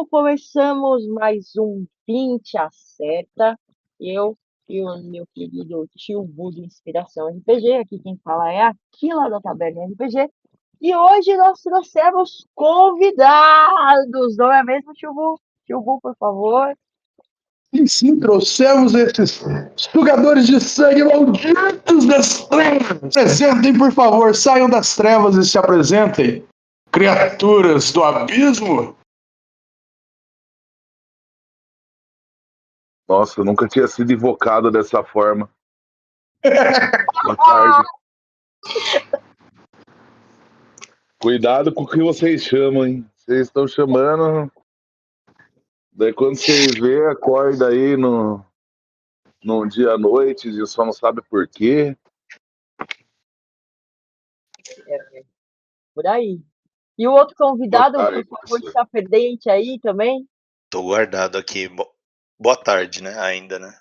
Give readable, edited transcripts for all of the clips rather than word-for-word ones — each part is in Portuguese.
Então, começamos mais um 20 Acerta. Eu e o meu querido tio Bu do Inspiração RPG. Aqui quem fala é Aquila da Taberna RPG. E hoje nós trouxemos convidados, não é mesmo, tio Bu? Tio Bu, por favor. E sim, trouxemos esses sugadores de sangue malditos das trevas. Apresentem, por favor, saiam das trevas e se apresentem. Criaturas do abismo. Nossa, eu nunca tinha sido invocado dessa forma. Boa tarde. Cuidado com o que vocês chamam, hein? Vocês estão chamando. Daí quando vocês vê, acorda aí num dia à noite e só não sabe por quê. Por aí. E o outro convidado, Boa tarde, por favor, professor. está perdente aí também. Tô guardado aqui. Boa tarde, né? Ainda, né?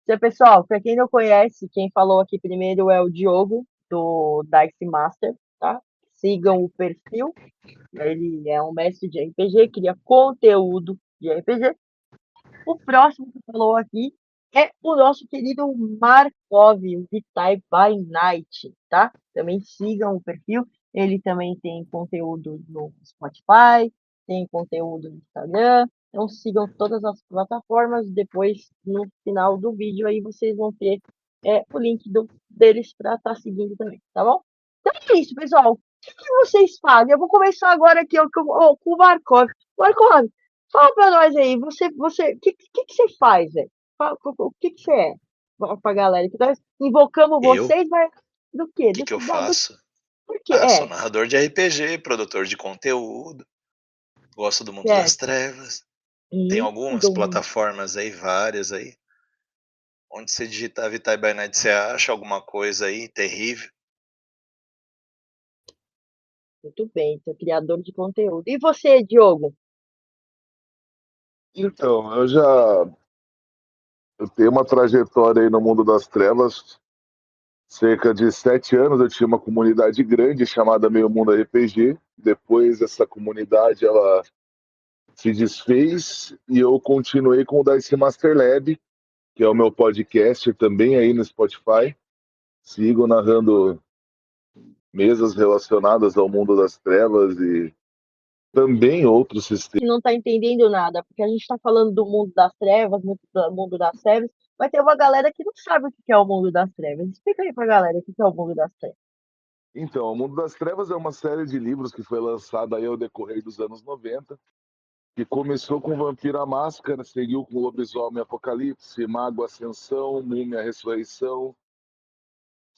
Então, pessoal, para quem não conhece, quem falou aqui primeiro é o Diogo, do Dice Master, tá? Sigam o perfil. Ele é um mestre de RPG, cria conteúdo de RPG. O próximo que falou aqui é o nosso querido Markov, o Vitae by Night, tá? Também sigam o perfil. Ele também tem conteúdo no Spotify, tem conteúdo no Instagram. Então sigam todas as plataformas. Depois, no final do vídeo, aí vocês vão ter o link deles para estar seguindo também, tá bom? Então é isso, pessoal. O que vocês fazem? Eu vou começar agora aqui com o Markov. Markov, fala pra nós aí, o que você faz, velho? O que você é? Pra galera, que nós invocamos Eu? vocês, mas do quê? O que eu faço? Por quê? Sou narrador de RPG, produtor de conteúdo. Gosto do mundo das Certo. trevas. Tem algumas plataformas aí, várias aí. Onde você digitar Vitae by Night, você acha alguma coisa aí terrível. Muito bem, você é criador de conteúdo. E você, Diogo? Então, eu tenho uma trajetória aí no mundo das trevas. Cerca de 7 anos eu tinha uma comunidade grande chamada Meio Mundo RPG. Depois essa comunidade ela se desfez e eu continuei com o Dice Master Lab, que é o meu podcast também aí no Spotify. Sigo narrando mesas relacionadas ao mundo das trevas e também outros sistemas. Que não está entendendo nada, porque a gente está falando do mundo das trevas, do mundo das trevas, mas tem uma galera que não sabe o que é o mundo das trevas. Explica aí pra galera o que é o mundo das trevas. Então, o Mundo das Trevas é uma série de livros que foi lançada aí ao decorrer dos anos 90, que começou com Vampiro à Máscara, seguiu com Lobisomem Apocalipse, Mago Ascensão, Múmia Ressurreição,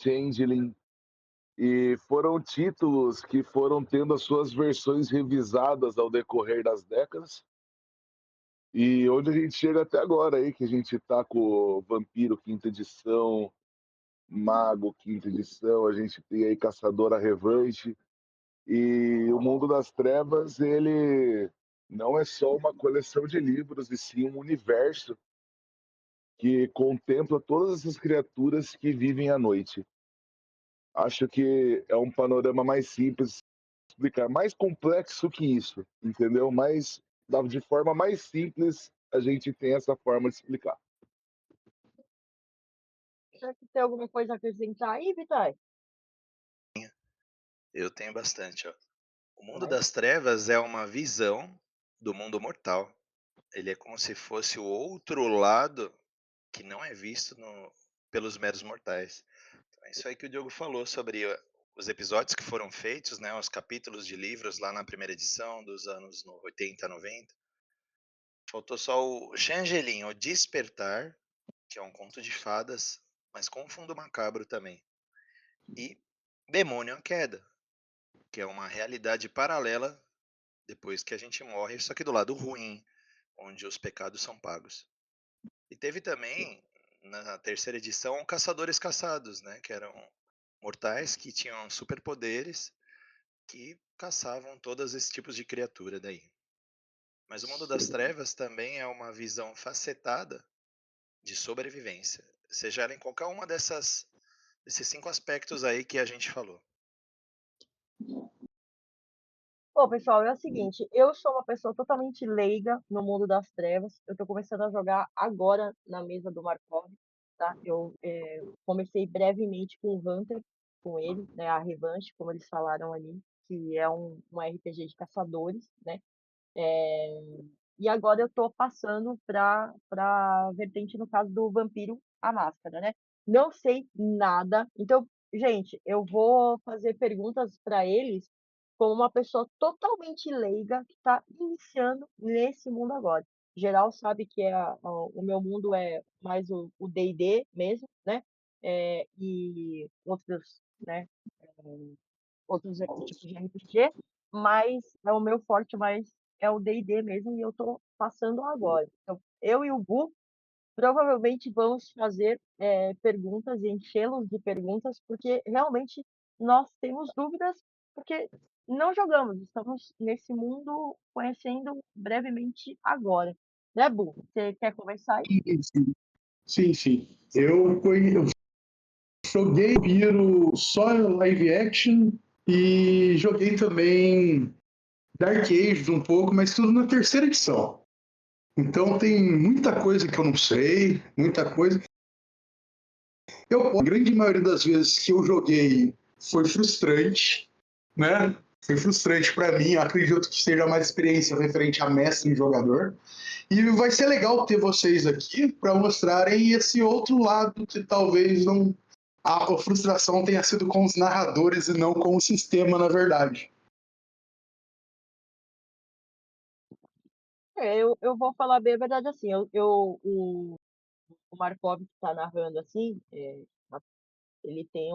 Changeling, e foram títulos que foram tendo as suas versões revisadas ao decorrer das décadas. E onde a gente chega até agora aí, que a gente tá com o Vampiro quinta edição, Mago quinta edição, a gente tem aí Caçadora Revanche. E o Mundo das Trevas, ele não é só uma coleção de livros, e sim um universo que contempla todas essas criaturas que vivem à noite. Acho que é um panorama mais simples de explicar, mais complexo que isso, entendeu? Mas de forma mais simples a gente tem essa forma de explicar. Será que tem alguma coisa a acrescentar aí, Vitória? Eu tenho bastante, ó. O mundo das trevas é uma visão do mundo mortal. Ele é como se fosse o outro lado que não é visto pelos meros mortais. Então, é isso aí que o Diogo falou sobre os episódios que foram feitos, né, os capítulos de livros lá na primeira edição dos anos 80, 90. Faltou só o Changeling, o Despertar, que é um conto de fadas, mas com um fundo macabro também. E Demônio à Queda, que é uma realidade paralela depois que a gente morre, só que do lado ruim, onde os pecados são pagos. E teve também, na terceira edição, Caçadores Caçados, né, que eram mortais que tinham superpoderes que caçavam todos esses tipos de criatura daí. Mas o mundo das trevas também é uma visão facetada de sobrevivência, seja ela em qualquer uma desses 5 aspectos aí que a gente falou. Bom, pessoal, é o seguinte, eu sou uma pessoa totalmente leiga no mundo das trevas. Eu tô começando a jogar agora na mesa do Markov, tá? Eu comecei brevemente com o Hunter, com ele, né? A Revanche, como eles falaram ali, que é um RPG de caçadores, né? E agora eu tô passando pra vertente, no caso do Vampiro à Máscara, né? Não sei nada. Então, gente, eu vou fazer perguntas para eles como uma pessoa totalmente leiga que está iniciando nesse mundo agora. Geral sabe que o meu mundo é mais o D&D mesmo, né? E outros, né? Outros tipos de RPG, mas o meu forte mais é o D&D mesmo, e eu tô passando agora. Então, eu e o Gu provavelmente vamos fazer perguntas e enchê-los de perguntas, porque realmente nós temos dúvidas, porque não jogamos, estamos nesse mundo conhecendo brevemente agora. Né, Bu? Você quer começar aí? Sim, sim. Eu joguei Vampiro só live action e joguei também Dark Age um pouco, mas tudo na terceira edição. Então tem muita coisa que eu não sei, muita coisa. A grande maioria das vezes que eu joguei foi frustrante, né? Foi frustrante para mim. Eu acredito que seja mais experiência referente a mestre e jogador. E vai ser legal ter vocês aqui para mostrarem esse outro lado que talvez não a frustração tenha sido com os narradores e não com o sistema, na verdade. Eu vou falar bem a verdade assim, o Markov que está narrando assim, ele tem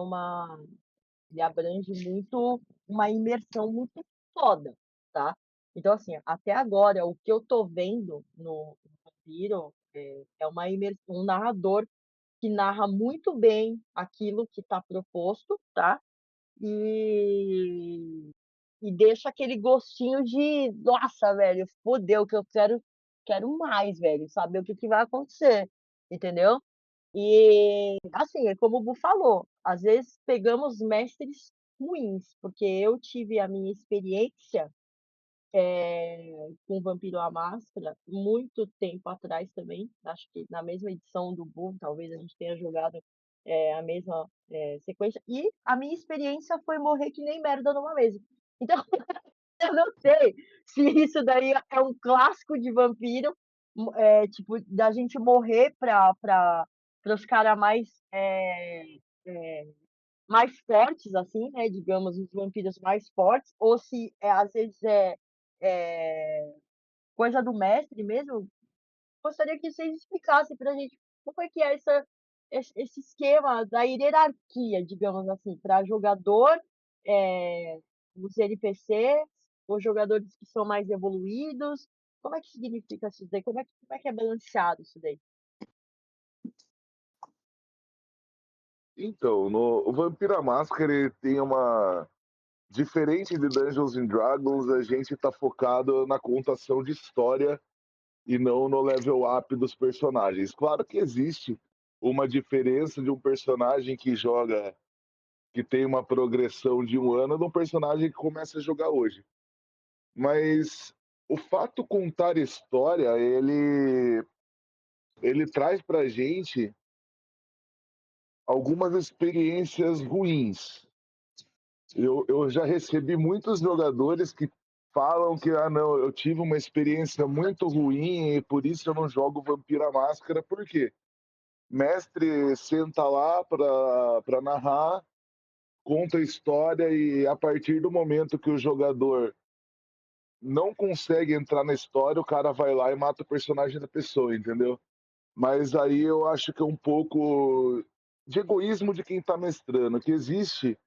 ele abrange muito uma imersão muito foda, tá? Então, assim, até agora, o que eu tô vendo no Vampiro é uma imersão, um narrador que narra muito bem aquilo que está proposto, tá? E, e deixa aquele gostinho de, nossa, velho, fodeu, que eu quero mais, velho, saber o que, que vai acontecer, entendeu? E, assim, é como o Bu falou, às vezes pegamos mestres ruins, porque eu tive a minha experiência com Vampiro à Máscara muito tempo atrás também. Acho que na mesma edição do Bu, talvez a gente tenha jogado a mesma sequência. E a minha experiência foi morrer que nem merda numa mesa. Então, eu não sei se isso daí é um clássico de vampiro, tipo, da gente morrer para os caras mais fortes, assim, né? Digamos, os vampiros mais fortes, ou se às vezes é coisa do mestre mesmo. Gostaria que vocês explicassem para a gente como é que é esse esquema da hierarquia, digamos assim, para jogador, é, os NPCs, os jogadores que são mais evoluídos. Como é que significa isso daí? Como é que é balanceado isso daí? Então, o Vampiro à Máscara ele tem uma. Diferente de Dungeons and Dragons, a gente tá focado na contação de história e não no level up dos personagens. Claro que existe uma diferença de um personagem que joga, que tem uma progressão de um ano, de um personagem que começa a jogar hoje. Mas o fato contar história, ele traz pra gente algumas experiências ruins. Eu já recebi muitos jogadores que falam que, ah, não, eu tive uma experiência muito ruim e por isso eu não jogo Vampiro à Máscara. Por quê? Mestre senta lá para narrar, conta a história e a partir do momento que o jogador não consegue entrar na história, o cara vai lá e mata o personagem da pessoa, entendeu? Mas aí eu acho que é um pouco de egoísmo de quem está mestrando, que existe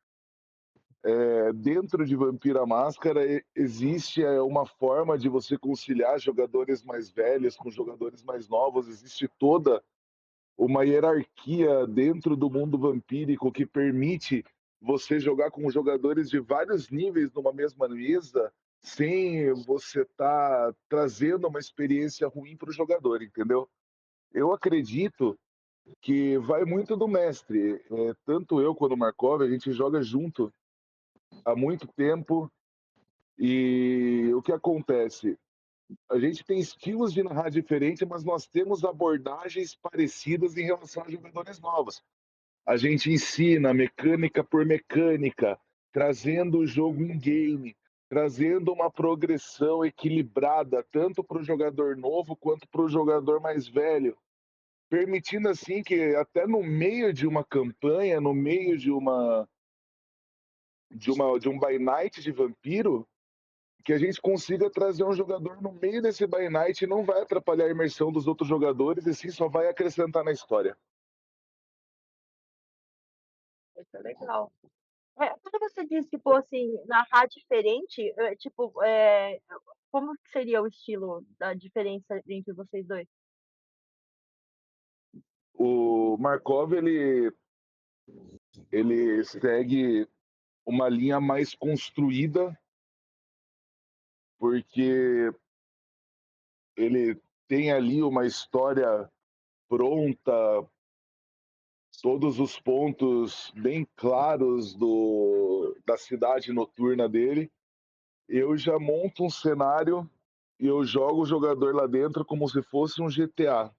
dentro de Vampiro à Máscara existe uma forma de você conciliar jogadores mais velhos com jogadores mais novos, existe toda uma hierarquia dentro do mundo vampírico que permite você jogar com jogadores de vários níveis numa mesma mesa sem você estar trazendo uma experiência ruim para o jogador, entendeu? Eu acredito que vai muito do mestre. Tanto eu quanto o Markov, a gente joga junto há muito tempo E o que acontece? A gente tem estilos de narrar diferentes, mas nós temos abordagens parecidas em relação a jogadores novos. A gente ensina mecânica por mecânica, trazendo o jogo em game, trazendo uma progressão equilibrada, tanto para o jogador novo quanto para o jogador mais velho, permitindo assim que até no meio de uma campanha, no meio de um by night de vampiro, que a gente consiga trazer um jogador no meio desse by night e não vai atrapalhar a imersão dos outros jogadores e sim só vai acrescentar na história. Isso é legal. Quando você diz, tipo assim, narrar diferente, como que seria o estilo da diferença entre vocês dois? O Markov ele segue uma linha mais construída porque ele tem ali uma história pronta, todos os pontos bem claros da cidade noturna dele. Eu já monto um cenário e eu jogo o jogador lá dentro como se fosse um GTA.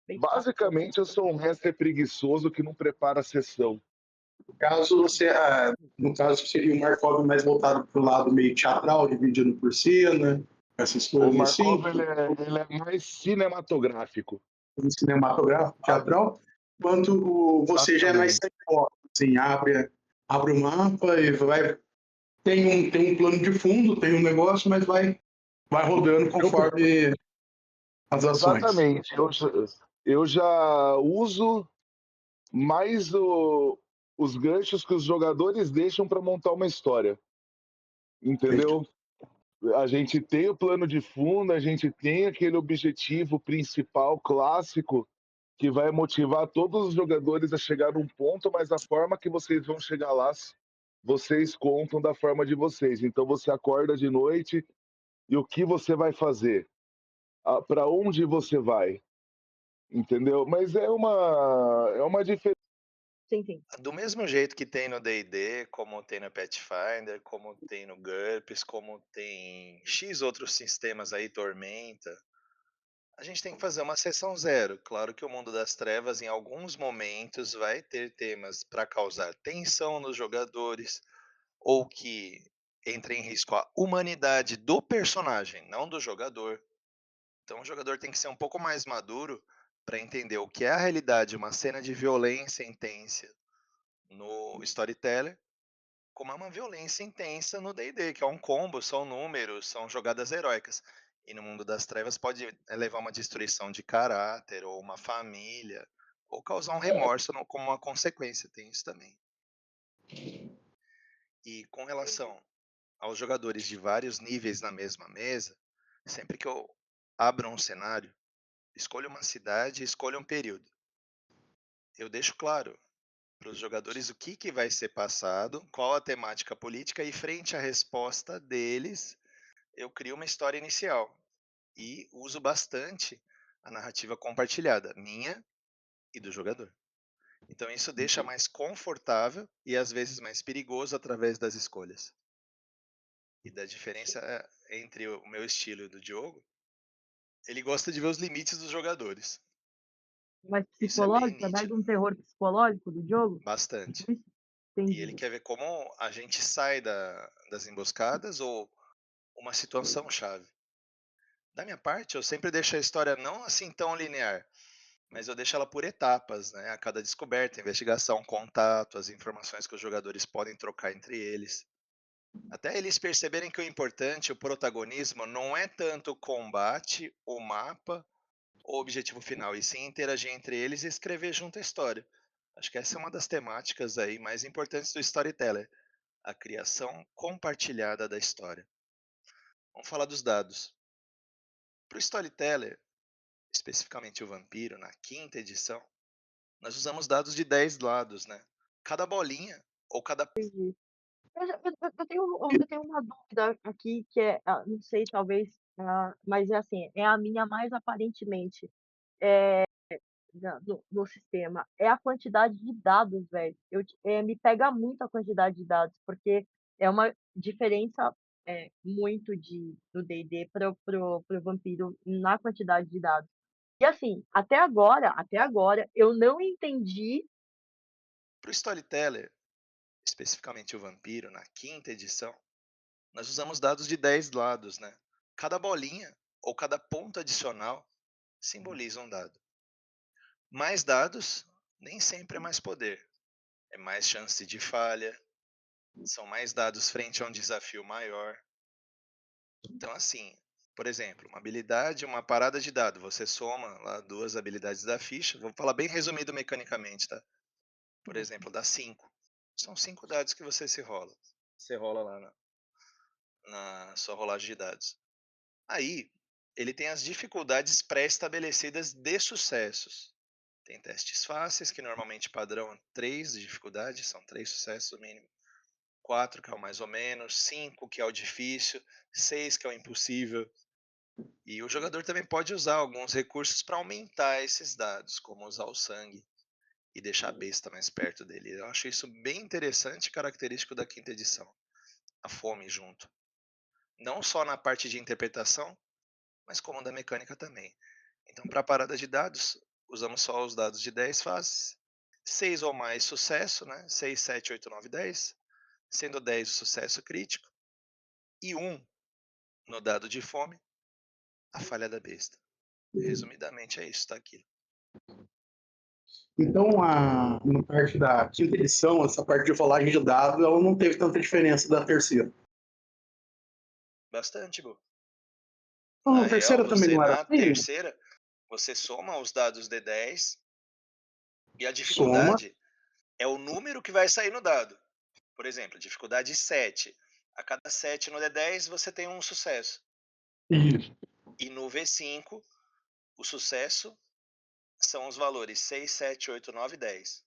Bem Basicamente, eu sou um mestre preguiçoso que não prepara a sessão. No caso, seria o Markov mais voltado para o lado meio teatral, dividindo por cena, essas O coisas assim, Markov ele é mais cinematográfico. cinematográfico, Sabe? teatral, enquanto você já é mais Exatamente. sandbox, assim, abre o mapa e vai. Tem um plano de fundo, tem um negócio, mas vai rodando conforme as ações. Exatamente. Eu já uso mais os ganchos que os jogadores deixam para montar uma história. Entendeu? A gente tem o plano de fundo, a gente tem aquele objetivo principal clássico que vai motivar todos os jogadores a chegar num ponto, mas a forma que vocês vão chegar lá, vocês contam da forma de vocês. Então você acorda de noite e o que você vai fazer? Para onde você vai? Entendeu? Mas é uma diferença. Sim, sim. Do mesmo jeito que tem no D&D, como tem no Pathfinder, como tem no GURPS, como tem X outros sistemas aí, Tormenta, a gente tem que fazer uma sessão zero. Claro que o mundo das trevas, em alguns momentos, vai ter temas para causar tensão nos jogadores, ou que entre em risco a humanidade do personagem, não do jogador. Então o jogador tem que ser um pouco mais maduro para entender o que é a realidade, uma cena de violência intensa no Storyteller, como é uma violência intensa no D&D, que é um combo, são números, são jogadas heróicas. E no mundo das trevas pode levar uma destruição de caráter, ou uma família, ou causar um remorso como uma consequência, tem isso também. E com relação aos jogadores de vários níveis na mesma mesa, sempre que eu abro um cenário, escolho uma cidade, escolho um período. Eu deixo claro para os jogadores o que vai ser passado, qual a temática política e frente à resposta deles, eu crio uma história inicial e uso bastante a narrativa compartilhada, minha e do jogador. Então isso deixa mais confortável e às vezes mais perigoso através das escolhas. E da diferença entre o meu estilo e o do Diogo, ele gosta de ver os limites dos jogadores. Mais Isso é bem psicológico? É mais nítido, um terror psicológico do jogo? bastante. Tipo isso? E ele Entendi. quer ver como a gente sai das emboscadas ou uma situação chave. Da minha parte, eu sempre deixo a história não assim tão linear, mas eu deixo ela por etapas, né? A cada descoberta, investigação, contato, as informações que os jogadores podem trocar entre eles. Até eles perceberem que o importante, o protagonismo, não é tanto o combate, o mapa, o objetivo final, e sim interagir entre eles e escrever junto a história. Acho que essa é uma das temáticas aí mais importantes do storyteller, a criação compartilhada da história. Vamos falar dos dados. Para o storyteller, especificamente o vampiro, na quinta edição, nós usamos dados de 10 lados, né? Cada bolinha, ou cada. Entendi. Eu tenho uma dúvida aqui que não sei, talvez, mas é assim, é a minha mais aparentemente no sistema. É a quantidade de dados, velho. Me pega muito a quantidade de dados, porque é uma diferença muito do D&D pro vampiro na quantidade de dados. E assim, até agora, eu não entendi. Pro Storyteller, especificamente o Vampiro, na quinta edição, nós usamos dados de 10 lados, né? Cada bolinha ou cada ponto adicional simboliza um dado. Mais dados nem sempre é mais poder. É mais chance de falha, são mais dados frente a um desafio maior. Então, assim, por exemplo, uma habilidade, uma parada de dado, você soma lá 2 habilidades da ficha, vou falar bem resumido mecanicamente, tá? Por exemplo, dá 5. São 5 dados que você rola. Você rola lá na sua rolagem de dados. Aí, ele tem as dificuldades pré-estabelecidas de sucessos. Tem testes fáceis, que normalmente padrão 3 de dificuldade, são 3 sucessos no mínimo. 4, que é o mais ou menos. 5, que é o difícil. 6, que é o impossível. E o jogador também pode usar alguns recursos para aumentar esses dados, como usar o sangue e deixar a besta mais perto dele. Eu acho isso bem interessante e característico da quinta edição. A fome junto. Não só na parte de interpretação, mas como da mecânica também. Então, para a parada de dados, usamos só os dados de 10 faces. 6 ou mais sucesso, né? 6, 7, 8, 9, 10. Sendo 10 o sucesso crítico. E 1 no dado de fome, a falha da besta. Resumidamente é isso, tá aqui. Então, na parte da quinta edição, essa parte de rolagem de dados, ela não teve tanta diferença da terceira. Bastante, Bu. Não, Na a real, terceira também você não era na assim? terceira, você soma os dados D10 e a Soma. dificuldade é o número que vai sair no dado. Por exemplo, dificuldade 7. A cada 7 no D10 você tem um sucesso. Isso. E no V5, o sucesso são os valores 6, 7, 8, 9 e 10.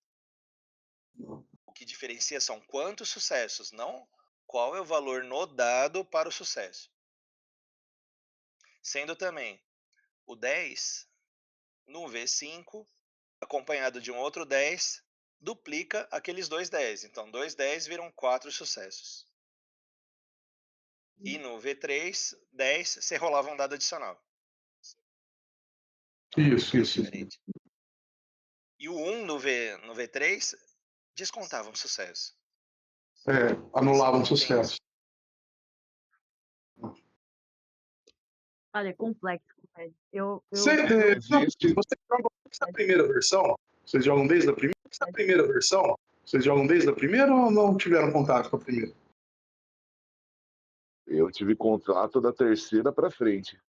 O que diferencia são quantos sucessos, não qual é o valor no dado para o sucesso. Sendo também o 10 no V5, acompanhado de um outro 10, duplica aqueles dois 10. Então, 2 10 viram 4 sucessos. E no V3, 10, você rolava um dado adicional. Então, Isso. diferente. E o 1 no V3 descontava um sucesso. Anulava um Então, tem sucesso. isso. Olha, é complexo, velho. Existe. Você joga desde a primeira versão? Vocês jogam desde a primeira versão? Vocês jogam desde a primeira ou não tiveram contato com a primeira? Eu tive contrato da terceira para frente.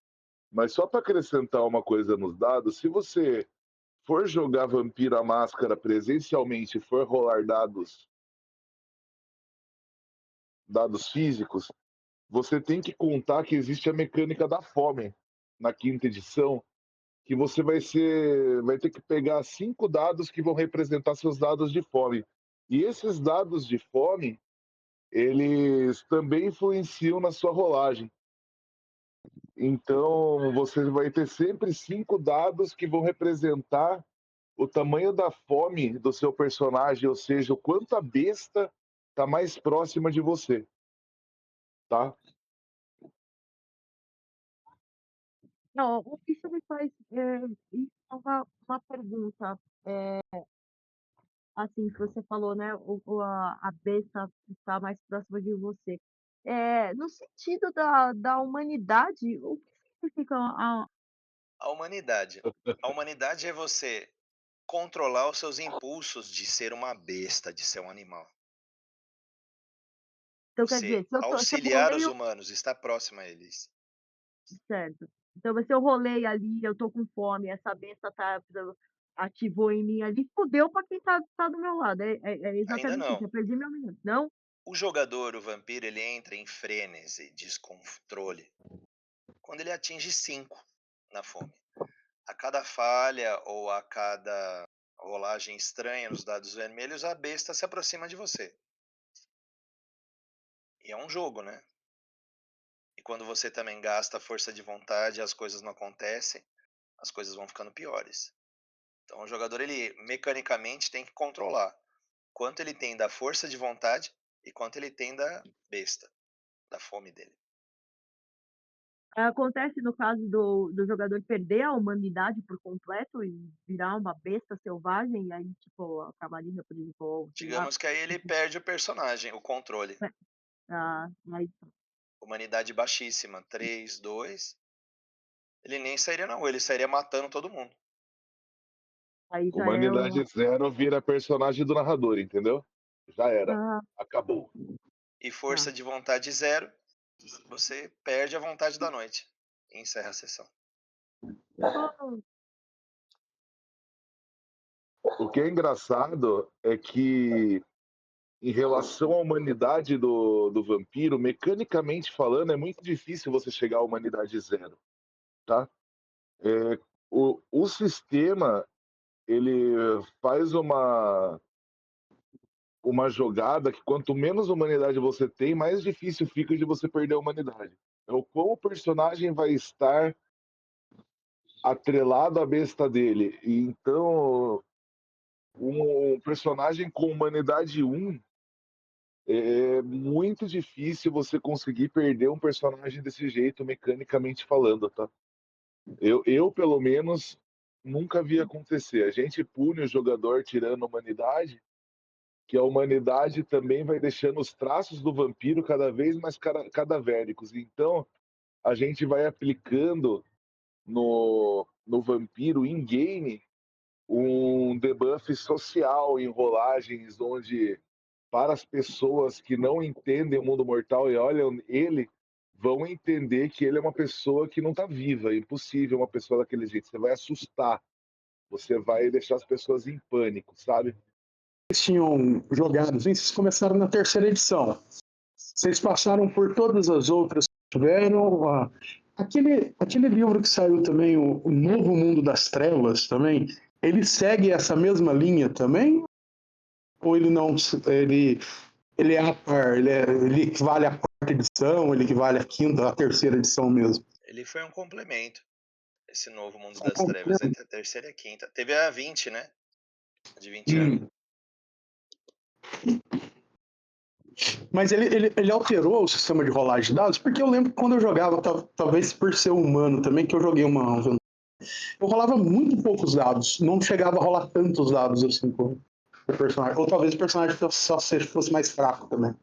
Mas só para acrescentar uma coisa nos dados, se você for jogar Vampiro à Máscara presencialmente e for rolar dados físicos, você tem que contar que existe a mecânica da fome na quinta edição, que você vai ter que pegar 5 dados que vão representar seus dados de fome. E esses dados de fome, eles também influenciam na sua rolagem. Então, você vai ter sempre 5 dados que vão representar o tamanho da fome do seu personagem, ou seja, o quanto a besta está mais próxima de você, tá? Não, isso me faz isso é uma pergunta. Assim, que você falou, né? A besta está mais próxima de você. No sentido da humanidade, o que significa A humanidade. A humanidade é você controlar os seus impulsos de ser uma besta, de ser um animal. então quer Você dizer, se eu auxiliar os roleio humanos, estar próximo a eles. certo. Então, se eu rolei ali, eu tô com fome, essa besta ativou em mim ali, fudeu pra quem tá do meu lado. É Ainda exatamente isso. não. Eu perdi meu minuto. Não? O jogador, o vampiro, ele entra em frênese, descontrole, quando ele atinge 5 na fome. A cada falha ou a cada rolagem estranha nos dados vermelhos, a besta se aproxima de você. E é um jogo, né? E quando você também gasta força de vontade, as coisas não acontecem, as coisas vão ficando piores. Então o jogador, ele mecanicamente tem que controlar quanto ele tem da força de vontade e quanto ele tem da besta, da fome dele. Acontece no caso do jogador perder a humanidade por completo e virar uma besta selvagem, e aí, tipo, a Camarilla, por exemplo, ou sei lá, Digamos que aí ele perde o personagem, o controle. aí, Humanidade baixíssima, 3, 2. Ele nem sairia não, ele sairia matando todo mundo. aí já é Humanidade zero vira personagem do narrador, entendeu? Já era. ah, Acabou. E força de vontade 0, você perde a vontade da noite. E encerra a sessão. oh, O que é engraçado é que, em relação à humanidade do vampiro, mecanicamente falando, é muito difícil você chegar à humanidade zero, tá? O sistema, ele faz uma jogada que quanto menos humanidade você tem, mais difícil fica de você perder a humanidade. Então, como o personagem vai estar atrelado à besta dele. E então, um personagem com humanidade 1 é muito difícil você conseguir perder um personagem desse jeito, mecanicamente falando, tá? Eu pelo menos, nunca vi acontecer. A gente pune o jogador tirando a humanidade, que a humanidade também vai deixando os traços do vampiro cada vez mais cadavéricos. Então, a gente vai aplicando no vampiro in-game um debuff social em rolagens, onde para as pessoas que não entendem o mundo mortal e olham ele, vão entender que ele é uma pessoa que não está viva, é impossível uma pessoa daquele jeito. Você vai assustar, você vai deixar as pessoas em pânico, sabe? Vocês tinham jogado, hein? Vocês começaram na terceira edição. Vocês passaram por todas as outras que tiveram. Aquele livro que saiu também, o Novo Mundo das Trevas, também, ele segue essa mesma linha também? Ou ele não. Ele é a par, ele equivale à quarta edição, ele equivale à quinta, à terceira edição mesmo? Ele foi um complemento. Esse novo mundo das trevas entre a terceira e a quinta. Teve a 20, né? A de 20 anos. Mas ele alterou o sistema de rolagem de dados, porque eu lembro que quando eu jogava, talvez por ser humano também, que eu joguei uma aventura, eu rolava muito poucos dados, não chegava a rolar tantos dados assim com o personagem. Ou talvez o personagem só fosse mais fraco também.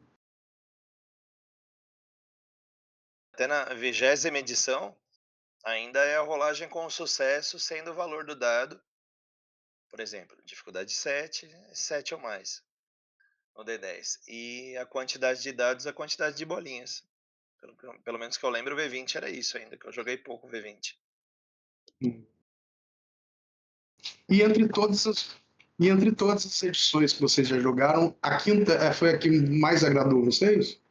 Até na 20ª edição, ainda é a rolagem com sucesso, sendo o valor do dado. Por exemplo, dificuldade 7, 7 ou mais no D10. E a quantidade de dados, a quantidade de bolinhas. Pelo menos que eu lembro, o V20 era isso ainda, que eu joguei pouco V20. E entre todas as edições que vocês já jogaram, a quinta foi a que mais agradou vocês?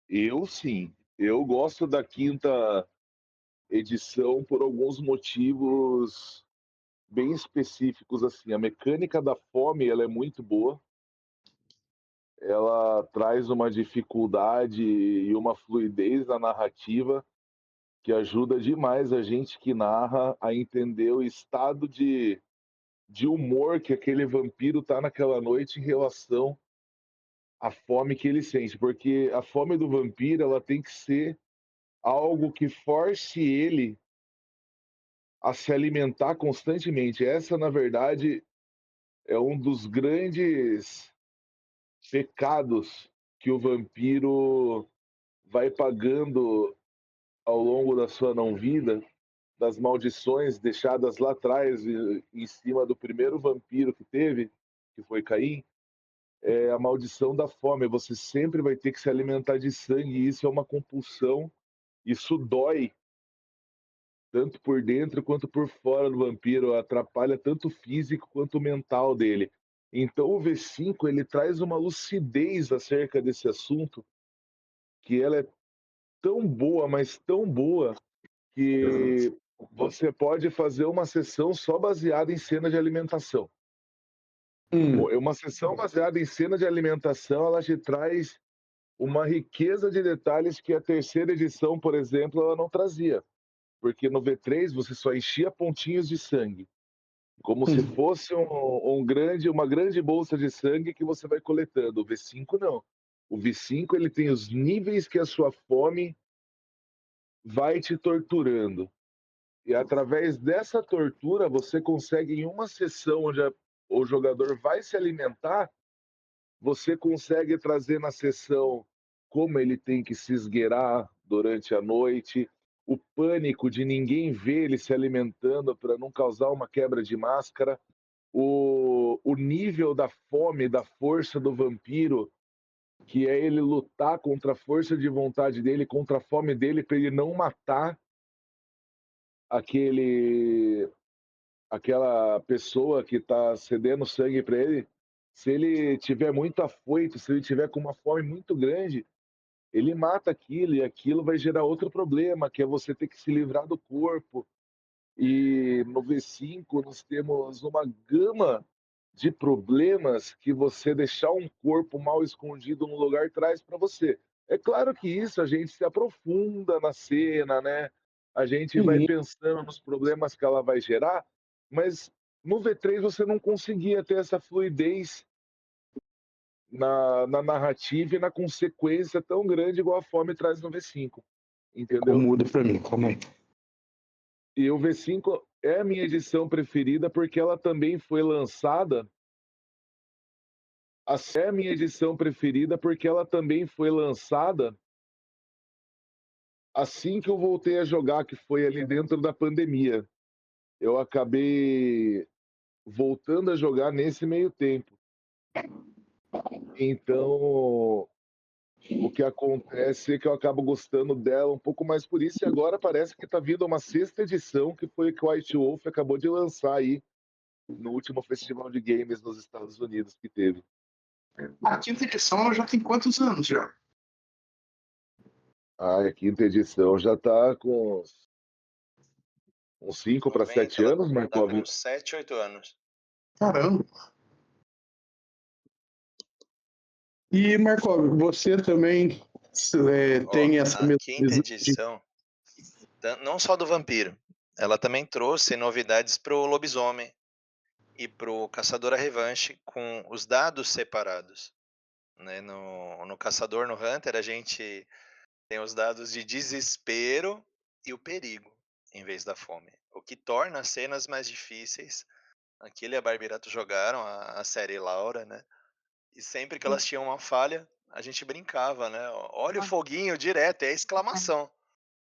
Eu sim. Eu gosto da quinta edição por alguns motivos bem específicos. Assim, a mecânica da fome ela é muito boa. Ela traz uma dificuldade e uma fluidez na narrativa que ajuda demais a gente que narra a entender o estado de humor que aquele vampiro tá naquela noite em relação à fome que ele sente, porque a fome do vampiro ela tem que ser algo que force ele a se alimentar constantemente. Essa, na verdade, é um dos grandes pecados que o vampiro vai pagando ao longo da sua não-vida, das maldições deixadas lá atrás em cima do primeiro vampiro que teve, que foi Caim, é a maldição da fome. Você sempre vai ter que se alimentar de sangue, e isso é uma compulsão, isso dói tanto por dentro quanto por fora do vampiro, atrapalha tanto o físico quanto o mental dele. Então o V5 ele traz uma lucidez acerca desse assunto que ela é tão boa, mas tão boa, que você pode fazer uma sessão só baseada em cena de alimentação. Uma sessão baseada em cena de alimentação, ela te traz uma riqueza de detalhes que a terceira edição, por exemplo, ela não trazia. Porque no V3 você só enchia pontinhos de sangue, como se fosse uma grande bolsa de sangue que você vai coletando. O V5 não. O V5 ele tem os níveis que a sua fome vai te torturando. E através dessa tortura, você consegue, em uma sessão onde o jogador vai se alimentar, você consegue trazer na sessão como ele tem que se esgueirar durante a noite, o pânico de ninguém ver ele se alimentando para não causar uma quebra de máscara, o nível da fome, da força do vampiro, que é ele lutar contra a força de vontade dele, contra a fome dele, para ele não matar aquele aquela pessoa que está cedendo sangue para ele. Se ele tiver muito afoito, se ele tiver com uma fome muito grande, ele mata aquilo e aquilo vai gerar outro problema, que é você ter que se livrar do corpo. E no V5 nós temos uma gama de problemas que você deixar um corpo mal escondido no lugar traz para você. É claro que isso a gente se aprofunda na cena, né? A gente vai Sim. pensando nos problemas que ela vai gerar, mas no V3 você não conseguia ter essa fluidez na narrativa e na consequência tão grande igual a fome traz no V5, entendeu? Muda pra mim, calma aí. E o V5 é a minha edição preferida porque ela também foi lançada. É a minha edição preferida porque ela também foi lançada assim que eu voltei a jogar, que foi ali dentro da pandemia. Eu acabei voltando a jogar nesse meio tempo. Então, o que acontece é que eu acabo gostando dela um pouco mais por isso, e agora parece que tá vindo uma sexta edição, que foi que o White Wolf acabou de lançar aí no último festival de games nos Estados Unidos que teve. A quinta edição ela já tem quantos anos já? A quinta edição já tá com uns 5 para 7 ela anos, tá Markov. com 7, 8 anos. Caramba! E, Markov, você também tem essa A mesma quinta visão de... edição, não só do vampiro, ela também trouxe novidades pro lobisomem e pro caçador à revanche com os dados separados, né? No caçador, no Hunter, a gente tem os dados de desespero e o perigo, em vez da fome, o que torna as cenas mais difíceis. Aquele e a Barbirato jogaram a série Laura, né? E sempre que elas tinham uma falha, a gente brincava, né? Olha o foguinho direto, é a exclamação.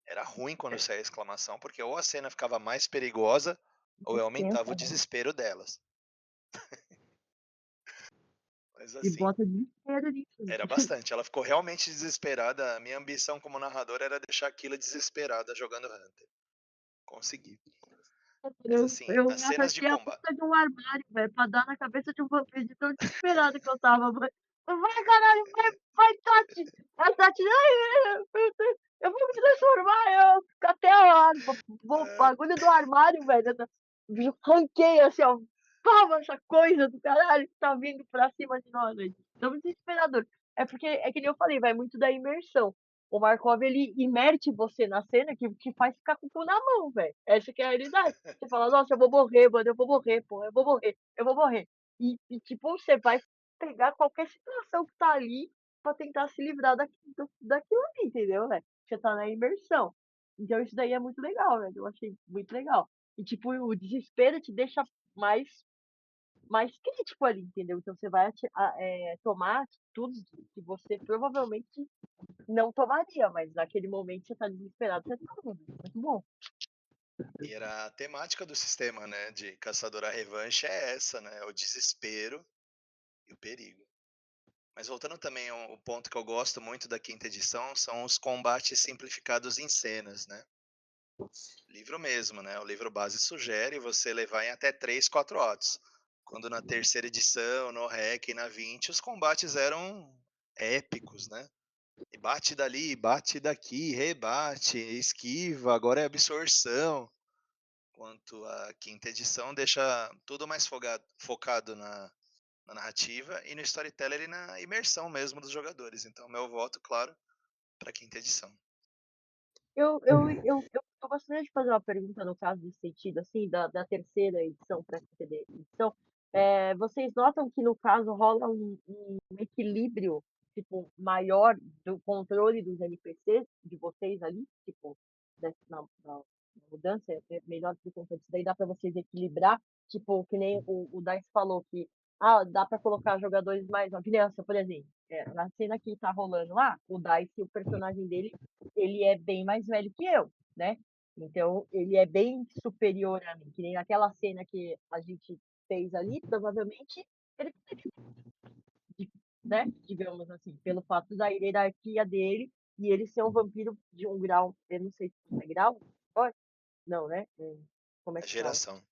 Era ruim quando saía a exclamação, porque ou a cena ficava mais perigosa, ou eu aumentava o desespero delas. Mas E assim, bota desespero nisso. era bastante. Ela ficou realmente desesperada. A minha ambição como narrador era deixar aquilo desesperada jogando Hunter. Consegui. Mas assim, Eu as cenas de arranquei a combate. porta de um armário, velho, pra dar na cabeça de um vampiro de tão desesperado que eu tava, mano. Vai, caralho, vai, Tati! A Tati, ai, eu vou me transformar, eu até o bagulho do armário, velho. Eu arranquei assim, ó. Toma essa coisa do caralho que tá vindo pra cima de nós, velho. Tão desesperador. É porque, é que nem eu falei, vai muito da imersão. O Markov, ele imerte você na cena que faz ficar com o cu na mão, velho. Essa que é a realidade. Você fala, nossa, eu vou morrer, mano, eu vou morrer, porra, eu vou morrer, eu vou morrer. Tipo, você vai pegar qualquer situação que tá ali pra tentar se livrar daquilo ali, entendeu, velho? Você tá na imersão. Então isso daí é muito legal, velho. Eu achei muito legal. E, tipo, o desespero te deixa mais crítico ali, entendeu? Então você vai tomar atitudes que você provavelmente não tomaria, mas naquele momento você tá desesperado, você toma. Muito bom. E era a temática do sistema, né? De caçador à revanche é essa, né? O desespero e o perigo. Mas voltando também ao ponto que eu gosto muito da quinta edição, são os combates simplificados em cenas, né? Livro mesmo, né? O livro base sugere você levar em até 3, 4 atos. Quando na terceira edição, no REC e na 20, os combates eram épicos, né? E bate dali, bate daqui, rebate, esquiva, agora é absorção. Quanto a quinta edição deixa tudo mais focado na narrativa e no storyteller e na imersão mesmo dos jogadores. Então, meu voto, claro, para a quinta edição. Eu gostaria de fazer uma pergunta no caso desse sentido, assim, da terceira edição para a quinta edição. Vocês notam que, no caso, rola um equilíbrio, tipo, maior do controle dos NPCs de vocês ali? Tipo, na mudança, é melhor por conta disso. Daí dá para vocês equilibrar, tipo, que nem o Dice falou que dá para colocar jogadores mais. Uma criança, por exemplo, na cena que tá rolando lá, o Dice, o personagem dele, ele é bem mais velho que eu, né? Então, ele é bem superior a mim. Que nem naquela cena que a gente fez ali, provavelmente ele né? Digamos assim, pelo fato da hierarquia dele e ele ser um vampiro de um grau, eu não sei se é grau, pode? Não, né? Como é A que fala? geração.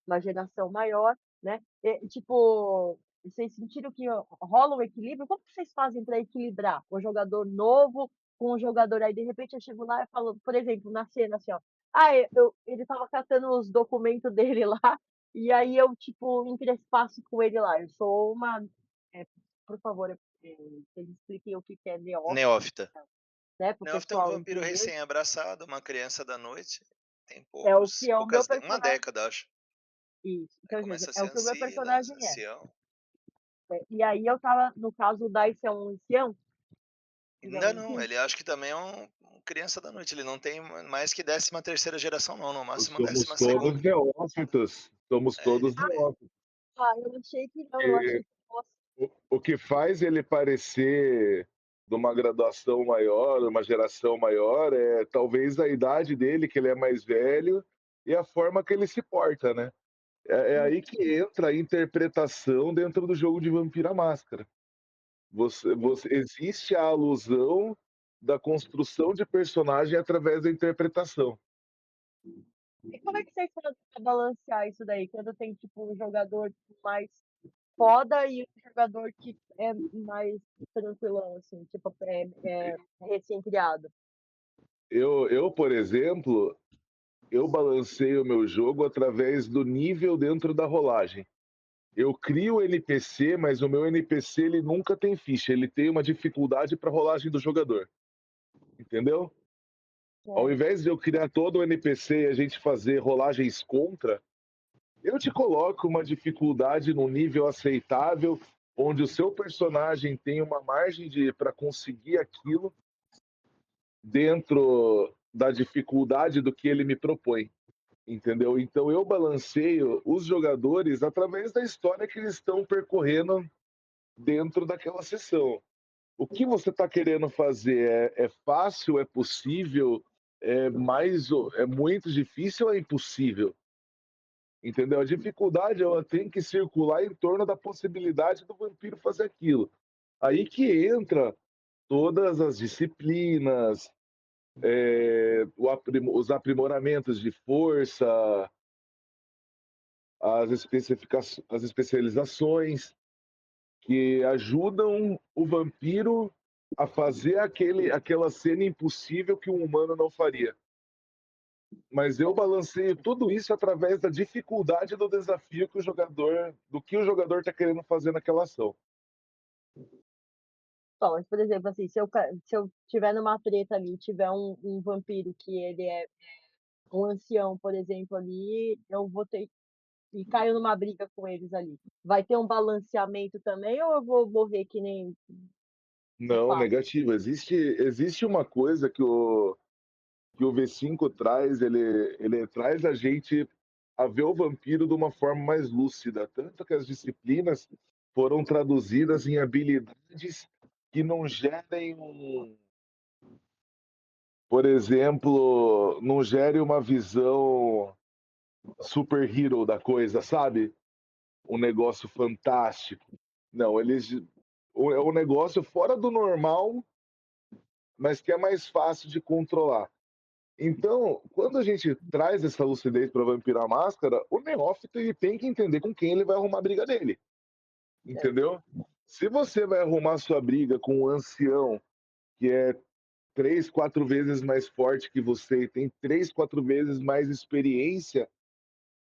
Uma geração maior, né? Tipo, vocês sentiram que rola um equilíbrio? Como que vocês fazem para equilibrar o jogador novo com o jogador aí? De repente eu chego lá e falo, por exemplo, na cena assim, ó. Ele tava catando os documentos dele lá, e aí eu, tipo, interespaço com ele lá. Eu sou uma. é, por favor, vocês expliquem o que é neófito, Neófita. né? Para o Neófita é um pessoal vampiro entender. recém-abraçado, uma criança da noite. Tem É o que é o meu uma personagem. década, acho. Isso. Aí Então, gente, começa a é ser o que o meu personagem é. ancião. E aí eu tava, no caso, o Dice é um ancião, Ainda digamos não, assim. ele acho que também é um criança da noite. Ele não tem mais que 13ª geração, não. No máximo Somos 12ª. todos neófitos. Somos É, todos neófitos. Eu achei que não, eu E achei que fosse. o que faz ele parecer de uma graduação maior, uma geração maior, é talvez a idade dele, que ele é mais velho, e a forma que ele se porta, né? É aí que entra a interpretação dentro do jogo de Vampira Máscara. Existe a alusão da construção de personagem através da interpretação. E como é que vocês fazem pra balancear isso daí? Quando tem, tipo, um jogador mais foda e um jogador que é mais tranquilão, assim, tipo, é recém-criado. Por exemplo, eu balanceio o meu jogo através do nível dentro da rolagem. Eu crio o NPC, mas o meu NPC ele nunca tem ficha, ele tem uma dificuldade para rolagem do jogador. Entendeu? Ao invés de eu criar todo o NPC e a gente fazer rolagens contra, eu te coloco uma dificuldade num nível aceitável, onde o seu personagem tem uma margem para conseguir aquilo dentro da dificuldade do que ele me propõe. Entendeu? Então eu balanceio os jogadores através da história que eles estão percorrendo dentro daquela sessão. O que você está querendo fazer é fácil, é possível, é muito difícil ou é impossível? Entendeu? A dificuldade ela tem que circular em torno da possibilidade do vampiro fazer aquilo. Aí que entra todas as disciplinas, os aprimoramentos de força, as especializações que ajudam o vampiro a fazer aquela cena impossível que um humano não faria. Mas eu balanceio tudo isso através da dificuldade do desafio do que o jogador está querendo fazer naquela ação. Bom, mas, por exemplo, assim, se eu tiver numa treta ali, tiver um vampiro que ele é um ancião, por exemplo, ali, eu vou ter e caio numa briga com eles ali. Vai ter um balanceamento também ou eu vou morrer que nem de Não, fato? negativo. Existe uma coisa que o V5 traz, ele traz a gente a ver o vampiro de uma forma mais lúcida. Tanto que as disciplinas foram traduzidas em habilidades que não gerem por exemplo, não gere uma visão superhero da coisa, sabe? Um negócio fantástico. Não, é um negócio fora do normal, mas que é mais fácil de controlar. Então, quando a gente traz essa lucidez para Vampiro à Máscara, o neófito ele tem que entender com quem ele vai arrumar a briga dele. Entendeu? Se você vai arrumar sua briga com um ancião que é 3, 4 vezes mais forte que você e tem 3, 4 vezes mais experiência,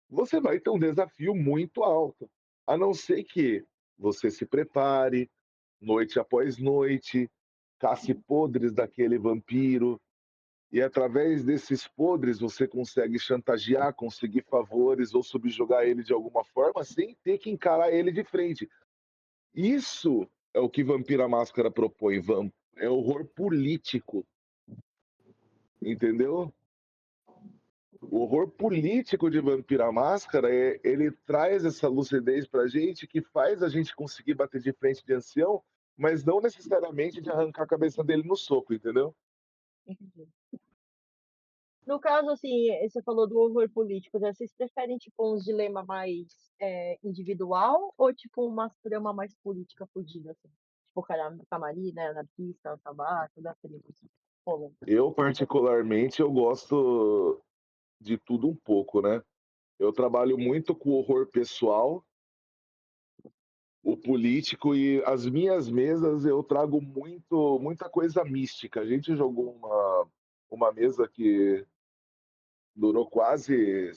você vai ter um desafio muito alto. A não ser que você se prepare, noite após noite, casse podres daquele vampiro, e através desses podres você consegue chantagear, conseguir favores ou subjugar ele de alguma forma sem ter que encarar ele de frente. Isso é o que Vampira Máscara propõe, é horror político. Entendeu? O horror político de Vampira Máscara, ele traz essa lucidez pra gente que faz a gente conseguir bater de frente de ancião, mas não necessariamente de arrancar a cabeça dele no soco, entendeu? Entendi. No caso, assim, você falou do horror político, né? Vocês preferem, tipo, uns dilema mais individual ou, tipo, uma trama mais política fodida, assim? Tipo, Camari, né? Anarquista, tabaco, da tribo, assim. Rolando. Eu, particularmente, eu gosto de tudo um pouco, né? Eu trabalho muito com o horror pessoal, o político e as minhas mesas eu trago muita coisa mística. A gente jogou uma mesa que durou quase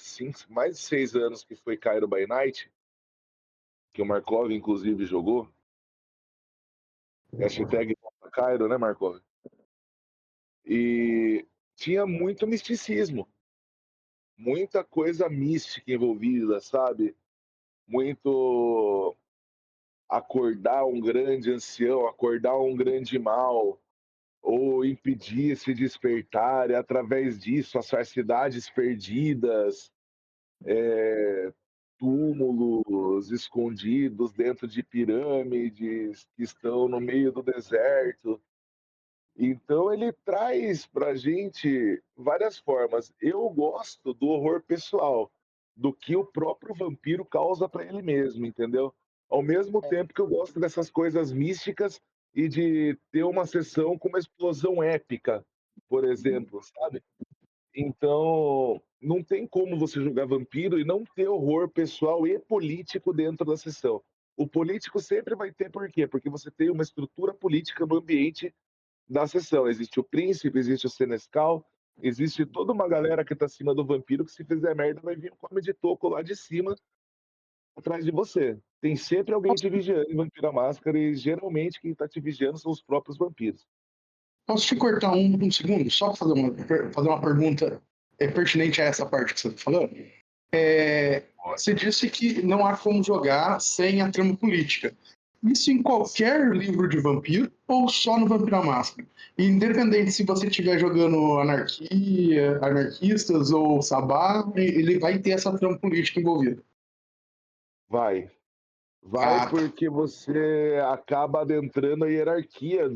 mais de 6 anos, que foi Cairo by Night, que o Markov, inclusive, jogou. Hashtag Cairo, né, Markov? E tinha muito misticismo, muita coisa mística envolvida, sabe? Muito acordar um grande ancião, acordar um grande mal, ou impedir esse despertar, e através disso achar cidades perdidas, túmulos escondidos dentro de pirâmides que estão no meio do deserto. Então ele traz pra gente várias formas. Eu gosto do horror pessoal, do que o próprio vampiro causa para ele mesmo, entendeu? Ao mesmo É. tempo que eu gosto dessas coisas místicas e de ter uma sessão com uma explosão épica, por exemplo, sabe? Então, não tem como você jogar vampiro e não ter horror pessoal e político dentro da sessão. O político sempre vai ter, por quê? Porque você tem uma estrutura política no ambiente da sessão. Existe o príncipe, existe o senescal, existe toda uma galera que tá acima do vampiro que se fizer merda vai vir um come de toco lá de cima atrás de você. Tem sempre alguém te vigiando em Vampira Máscara e geralmente quem tá te vigiando são os próprios vampiros. Posso te cortar um segundo, só para fazer uma pergunta pertinente a essa parte que você está falando? Você disse que não há como jogar sem a trama política. Isso em qualquer livro de vampiro ou só no Vampira Máscara? Independente se você estiver jogando anarquia, anarquistas ou sabá, ele vai ter essa trama política envolvida. Vai. Vai Ah, tá. porque você acaba adentrando a hierarquia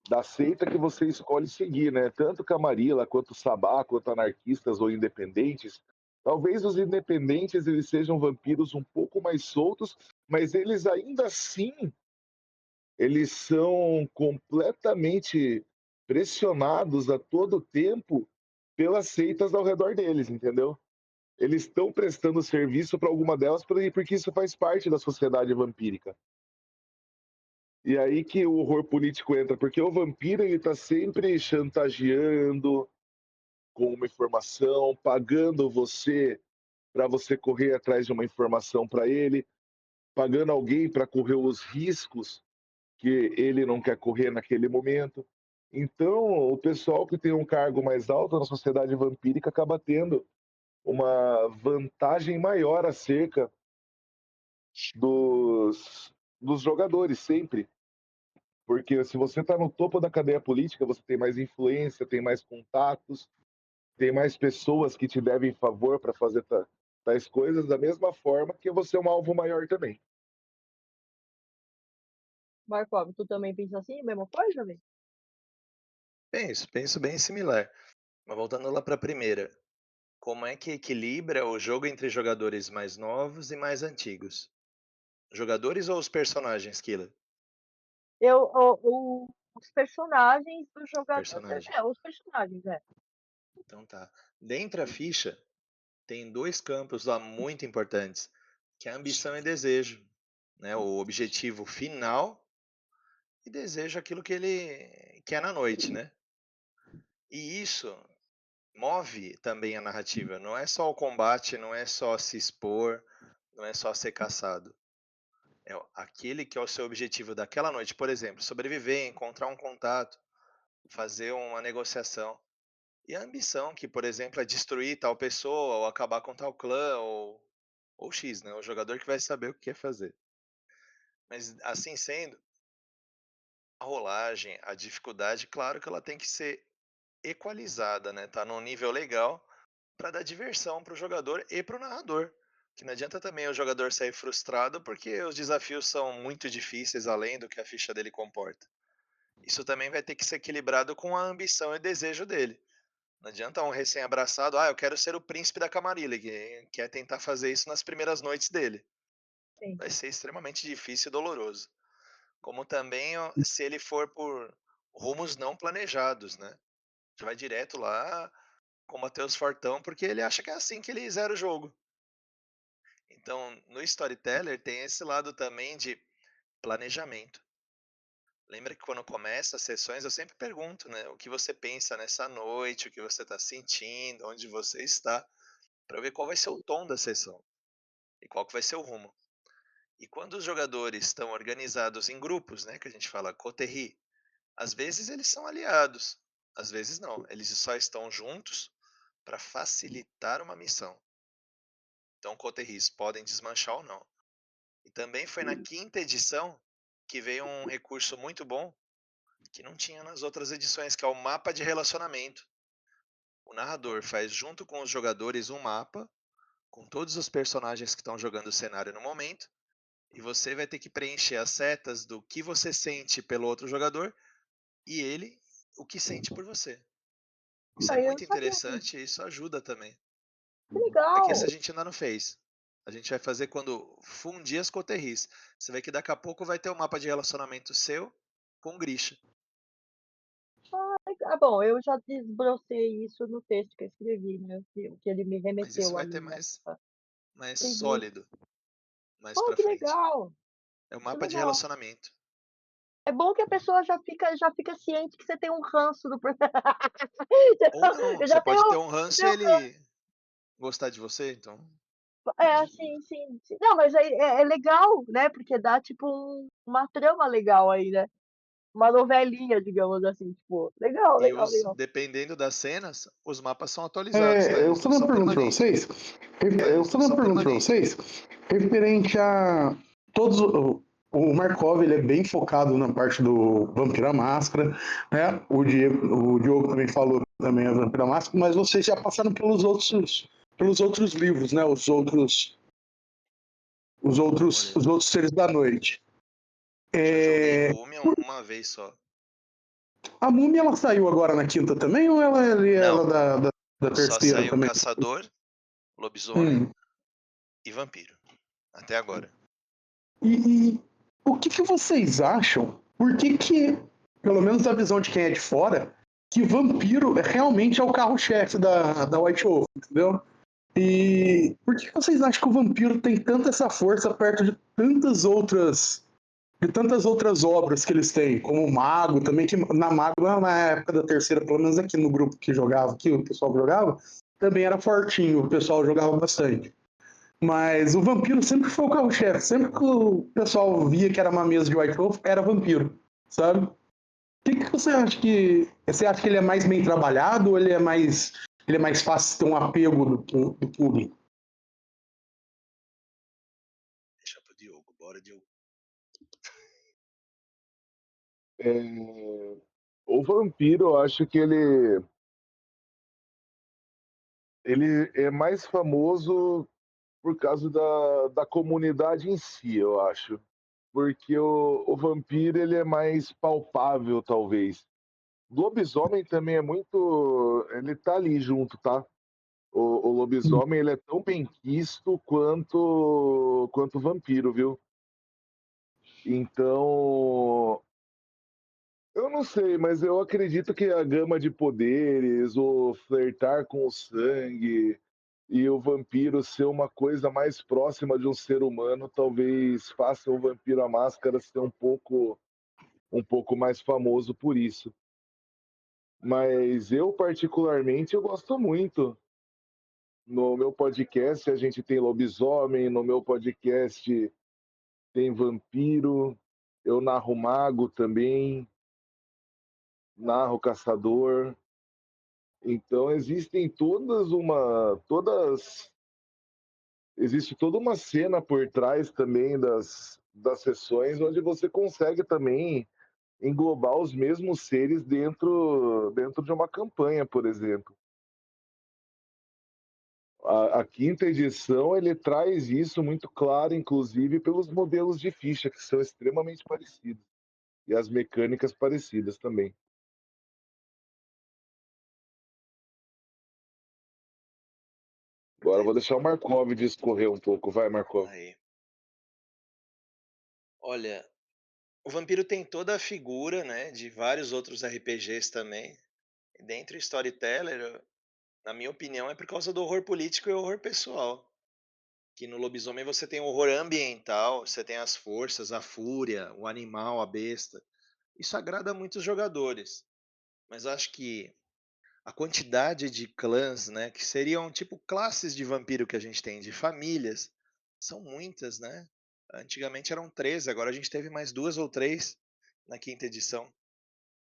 da seita que você escolhe seguir, né? Tanto Camarilla, quanto Sabá, quanto anarquistas ou independentes. Talvez os independentes eles sejam vampiros um pouco mais soltos, mas eles ainda assim eles são completamente pressionados a todo tempo pelas seitas ao redor deles, entendeu? Eles estão prestando serviço para alguma delas porque isso faz parte da sociedade vampírica. E aí que o horror político entra, porque o vampiro ele tá sempre chantageando com uma informação, pagando você para você correr atrás de uma informação para ele, pagando alguém para correr os riscos que ele não quer correr naquele momento. Então, o pessoal que tem um cargo mais alto na sociedade vampírica acaba tendo uma vantagem maior acerca dos jogadores, sempre. Porque se você está no topo da cadeia política, você tem mais influência, tem mais contatos, tem mais pessoas que te devem favor para fazer tais coisas, da mesma forma que você é um alvo maior também. Markov, tu também pensa assim? Mesma coisa, velho? Penso bem similar. Mas voltando lá para a primeira, como é que equilibra o jogo entre jogadores mais novos e mais antigos? Jogadores ou os personagens, Killer? Os personagens do jogador. Personagem. Os personagens, é. Então tá. Dentro da ficha, tem dois campos lá muito importantes, que é ambição e desejo, né? O objetivo final e desejo aquilo que ele quer na noite, né? E isso move também a narrativa. Não é só o combate, não é só se expor, não é só ser caçado. É aquele que é o seu objetivo daquela noite. Por exemplo, sobreviver, encontrar um contato, fazer uma negociação. E a ambição, que, por exemplo, é destruir tal pessoa, ou acabar com tal clã, ou X, né? O jogador que vai saber o que quer fazer. Mas assim sendo, a rolagem, a dificuldade, claro que ela tem que ser equalizada, né? Tá num nível legal para dar diversão para o jogador e para o narrador. Que não adianta também o jogador sair frustrado porque os desafios são muito difíceis além do que a ficha dele comporta. Isso também vai ter que ser equilibrado com a ambição e desejo dele. Não adianta um recém-abraçado, eu quero ser o príncipe da Camarilla, que quer tentar fazer isso nas primeiras noites dele. Sim. Vai ser extremamente difícil e doloroso. Como também se ele for por rumos não planejados, né? Já vai direto lá combater os fortão, porque ele acha que é assim que ele zera o jogo. Então, no Storyteller tem esse lado também de planejamento. Lembra que quando começa as sessões eu sempre pergunto, né, o que você pensa nessa noite, o que você está sentindo, onde você está, para ver qual vai ser o tom da sessão e qual que vai ser o rumo. E quando os jogadores estão organizados em grupos, né, que a gente fala coterie, às vezes eles são aliados, às vezes não, eles só estão juntos para facilitar uma missão. Então coterries podem desmanchar ou não. E também foi na quinta edição que veio um recurso muito bom que não tinha nas outras edições, que é o mapa de relacionamento. O narrador faz junto com os jogadores um mapa com todos os personagens que estão jogando o cenário no momento, e você vai ter que preencher as setas do que você sente pelo outro jogador e ele o que sente por você. Isso é Aí eu muito sabia disso. interessante e isso ajuda também. Que Aqui esse a legal! gente ainda não fez. A gente vai fazer quando fundir as coterris. Você vê que daqui a pouco vai ter um mapa de relacionamento seu com o Grisha. Bom, eu já desbrochei isso no texto que eu escrevi, né? O que ele me Mas isso remeteu vai ali, ter né? mais Entendi. sólido mais Oh, pra que frente. legal! É o Que mapa de legal. relacionamento. É bom que a pessoa já fica ciente que você tem um ranço do Ou não, Eu você já tenho, pode ter um eu ranço e tenho ele gostar de você, então. sim, sim, sim. Não, mas aí é legal, né? Porque dá tipo uma trama legal aí, né? Uma novelinha, digamos assim, tipo, legal, E legal, legal. dependendo das cenas, os mapas são atualizados, tá? Eu Eles só não tenho uma são pergunta pra permanentes. vocês. Eu Eles só não tenho uma são pergunta pra permanentes. vocês. Referente a todos. O Markov ele é bem focado na parte do Vampira Máscara, né? O Diogo também falou também a Vampira Máscara, mas vocês já passaram pelos outros livros, né? Olha, Os outros seres da noite. já joguei É, Múmia uma vez só. a Múmia ela saiu agora na quinta também ou ela Não, da só terceira saiu também? Caçador, Lobisomem Hum. e Vampiro. Até agora. E o que vocês acham? Por que, pelo menos da visão de quem é de fora, que vampiro realmente é o carro-chefe da White Wolf, entendeu? E por que vocês acham que o vampiro tem tanta essa força perto de tantas outras obras que eles têm, como o Mago, também que na Mago, na época da terceira, pelo menos aqui no grupo que jogava, que o pessoal jogava, também era fortinho, o pessoal jogava bastante. Mas o vampiro sempre foi o carro-chefe. Sempre que o pessoal via que era uma mesa de White Wolf, era vampiro, sabe? O que você acha que. Você acha que ele é mais bem trabalhado ou ele é mais fácil ter um apego do público? Deixa pro Diogo, bora, Diogo. O vampiro, eu acho que ele é mais famoso por causa da comunidade em si, eu acho. Porque o vampiro ele é mais palpável, talvez. O lobisomem também é muito. Ele tá ali junto, tá? O lobisomem ele é tão bem quisto quanto o vampiro, viu? Então, eu não sei, mas eu acredito que a gama de poderes, o flertar com o sangue e o vampiro ser uma coisa mais próxima de um ser humano, talvez faça o Vampiro à Máscara ser um pouco mais famoso por isso. Mas eu, particularmente, eu gosto muito. No meu podcast a gente tem lobisomem, no meu podcast tem vampiro, eu narro mago também, narro caçador. Então existe toda uma cena por trás também das sessões onde você consegue também englobar os mesmos seres dentro de uma campanha, por exemplo. A quinta edição ele traz isso muito claro, inclusive pelos modelos de ficha, que são extremamente parecidos. E as mecânicas parecidas também. Agora eu vou deixar o Markov discorrer um pouco. Vai, Markov. Aí. Olha, o vampiro tem toda a figura, né, de vários outros RPGs também. E dentre o Storyteller, na minha opinião, é por causa do horror político e horror pessoal. Que no lobisomem você tem o horror ambiental, você tem as forças, a fúria, o animal, a besta. Isso agrada muitos jogadores. Mas eu acho que a quantidade de clãs, né, que seriam tipo classes de vampiro que a gente tem, de famílias, são muitas, né? Antigamente eram 13, agora a gente teve mais 2 ou 3 na quinta edição.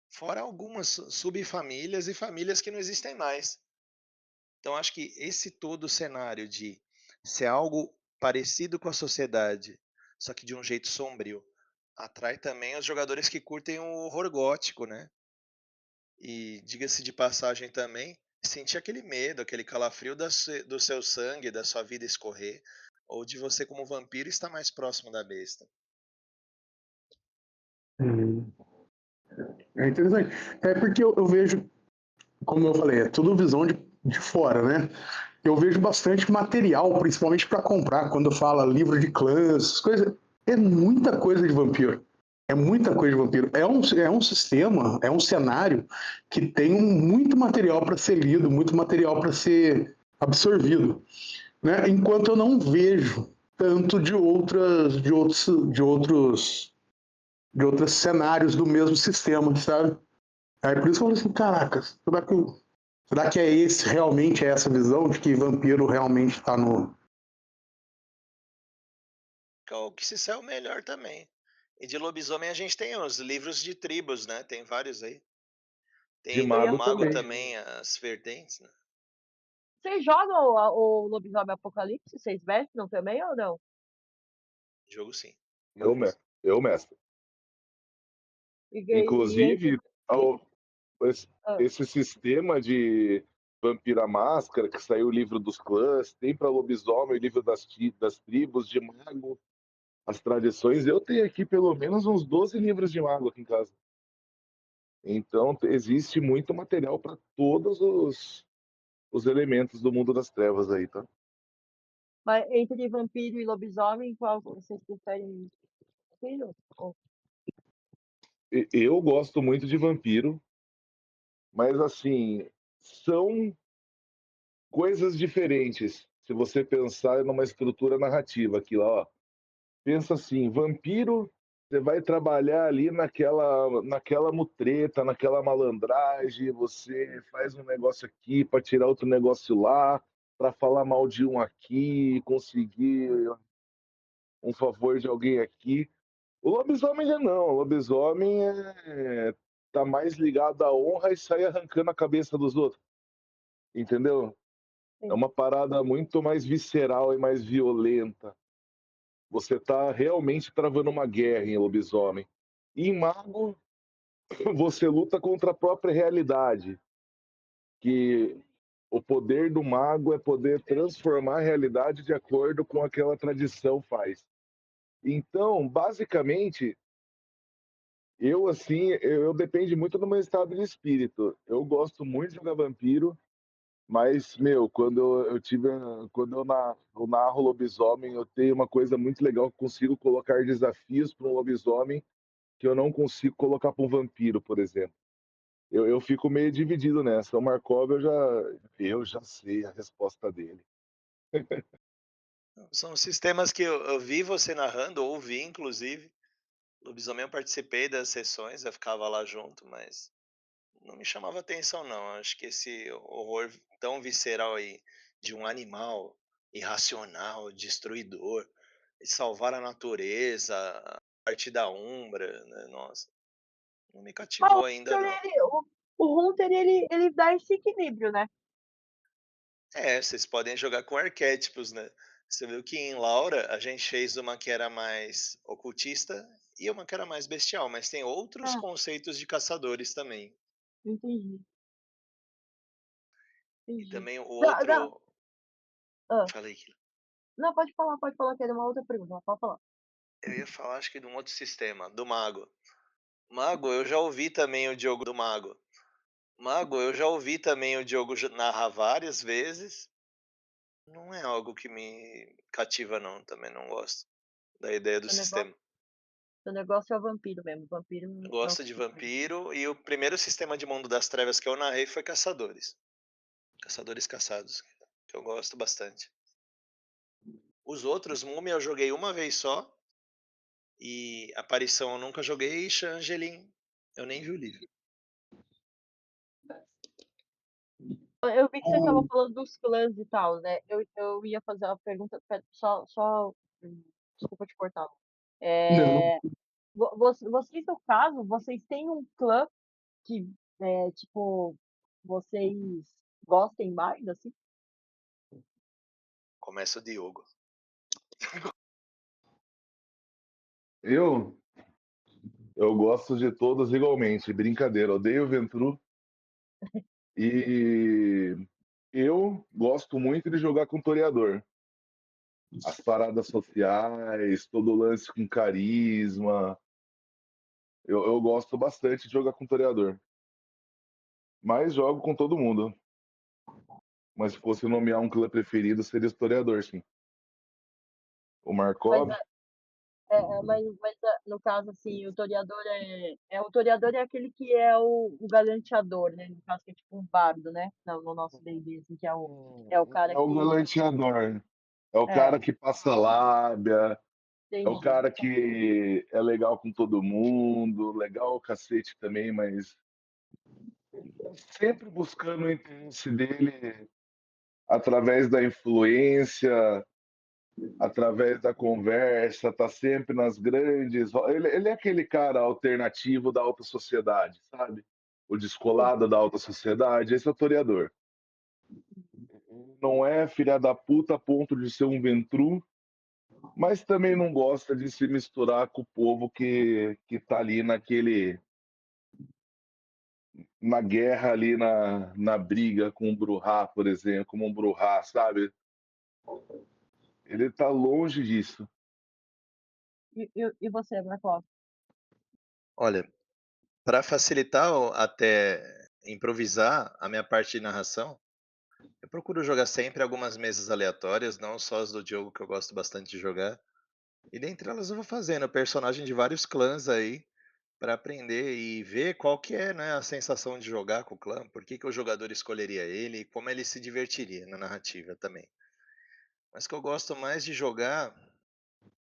Fora algumas subfamílias e famílias que não existem mais. Então acho que esse todo cenário de ser algo parecido com a sociedade, só que de um jeito sombrio, atrai também os jogadores que curtem o horror gótico, né? E diga-se de passagem também, sentir aquele medo, aquele calafrio do seu sangue, da sua vida escorrer, ou de você como vampiro estar mais próximo da besta. Hum, É interessante. É porque eu vejo, como eu falei, é tudo visão de fora, né? Eu vejo bastante material, principalmente para comprar, quando fala livro de clãs, coisas. É muita coisa de vampiro. É muita coisa de vampiro. É um sistema, é um cenário que tem muito material para ser lido, muito material para ser absorvido, né? Enquanto eu não vejo tanto de outros cenários do mesmo sistema, sabe? Aí por isso que eu falei assim, caracas, será que é esse realmente é essa visão de que vampiro realmente está no. Que é o que se saiu melhor também. E de lobisomem a gente tem os livros de tribos, né? Tem vários aí. De Tem Eu do ia mago mago também. também as vertentes, né? Vocês jogam o Lobisomem Apocalipse? Vocês mestram também ou não? Jogo sim. Eu, mestre. E entre. Inclusive, ao- esse Ah, esse sistema de Vampira Máscara, que saiu o livro dos clãs, tem para lobisomem o livro das tribos, de mago, as tradições. Eu tenho aqui pelo menos uns 12 livros de mago aqui em casa. Então, existe muito material para todos os elementos do mundo das trevas aí, tá? mas entre vampiro e lobisomem, qual vocês preferem? Vampiro? Eu gosto muito de vampiro, mas assim, são coisas diferentes. Se você pensar numa estrutura narrativa aqui, ó, pensa assim, vampiro, você vai trabalhar ali naquela mutreta, naquela malandragem, você faz um negócio aqui para tirar outro negócio lá, para falar mal de um aqui, conseguir um favor de alguém aqui. O lobisomem já não, o lobisomem tá mais ligado à honra e sai arrancando a cabeça dos outros, entendeu? É Sim. uma parada muito mais visceral e mais violenta. Você tá realmente travando uma guerra em lobisomem. E em mago, você luta contra a própria realidade, que o poder do mago é poder transformar a realidade de acordo com aquela tradição faz. Então, basicamente, eu assim, eu depende muito do meu estado de espírito. Eu gosto muito de jogar vampiro, mas, meu, quando eu narro lobisomem, eu tenho uma coisa muito legal que eu consigo colocar desafios para um lobisomem que eu não consigo colocar para um vampiro, por exemplo. Eu fico meio dividido nessa. O Markov eu já sei a resposta dele. São sistemas que eu vi você narrando, ou ouvi inclusive. Lobisomem eu participei das sessões, eu ficava lá junto, mas não me chamava atenção não. Acho que esse horror tão visceral aí de um animal irracional, destruidor, e salvar a natureza, a parte da Umbra, né? Nossa, não me Mas cativou ainda não. O Hunter, ele dá esse equilíbrio, né? É, vocês podem jogar com arquétipos, né? Você viu que em Laura a gente fez uma que era mais ocultista e uma que era mais bestial, mas tem outros Ah, conceitos de caçadores também. entendi, E entendi. também o Não, não, outro. Ah, Falei que não, pode falar que era uma outra pergunta, pode falar. eu ia falar, acho que de um outro sistema, do Mago. Mago, eu já ouvi também o Diogo do Mago. Mago, eu já ouvi também o Diogo narrar várias vezes. Não é algo que me cativa, não. Também não gosto da ideia do Seu negócio, sistema. seu negócio é o vampiro mesmo. Vampiro é o Gosto de sistema. vampiro e o primeiro sistema de Mundo das Trevas que eu narrei foi Caçadores. Caçadores Caçados, que eu gosto bastante. Os outros, Múmia eu joguei uma vez só. E Aparição eu nunca joguei. E Changeling eu nem vi o livro. Eu vi que você estava falando dos clãs e tal, né? Eu ia fazer uma pergunta, desculpa te cortar. Não. É, vocês, no caso, vocês têm um clã que, tipo, vocês gostem mais, assim? Começa o Diogo. Eu gosto de todos igualmente. Brincadeira, odeio o Ventru. E eu gosto muito de jogar com Toreador. As paradas sociais, todo o lance com carisma. Eu gosto bastante de jogar com Toreador. Mas jogo com todo mundo. Mas se fosse nomear um clã preferido, seria o Toreador, sim. O Mas, Markov. no caso, assim, o toreador é aquele que é o galanteador, né? No caso, que é tipo um bardo, né? No nosso D&D, assim, que é o cara É o que... galanteador. É o É, cara que passa lábia. É o entendi. cara que é legal com todo mundo. Legal o cacete também, mas sempre buscando o interesse dele através da influência, através da conversa, tá sempre nas grandes. Ele é aquele cara alternativo da alta sociedade, sabe? O descolado da alta sociedade. Esse é o toreador. Não é filha da puta a ponto de ser um ventru, mas também não gosta de se misturar com o povo que tá ali na guerra ali na briga com o Bruhá, por exemplo, como um Bruhá, sabe? Ele tá longe disso. E você, Marcos? Olha, para facilitar até improvisar a minha parte de narração, eu procuro jogar sempre algumas mesas aleatórias, não só as do Diogo, que eu gosto bastante de jogar. E dentre elas eu vou fazendo personagem de vários clãs aí, para aprender e ver qual que é, né, a sensação de jogar com o clã, por que que o jogador escolheria ele e como ele se divertiria na narrativa também. Mas que eu gosto mais de jogar,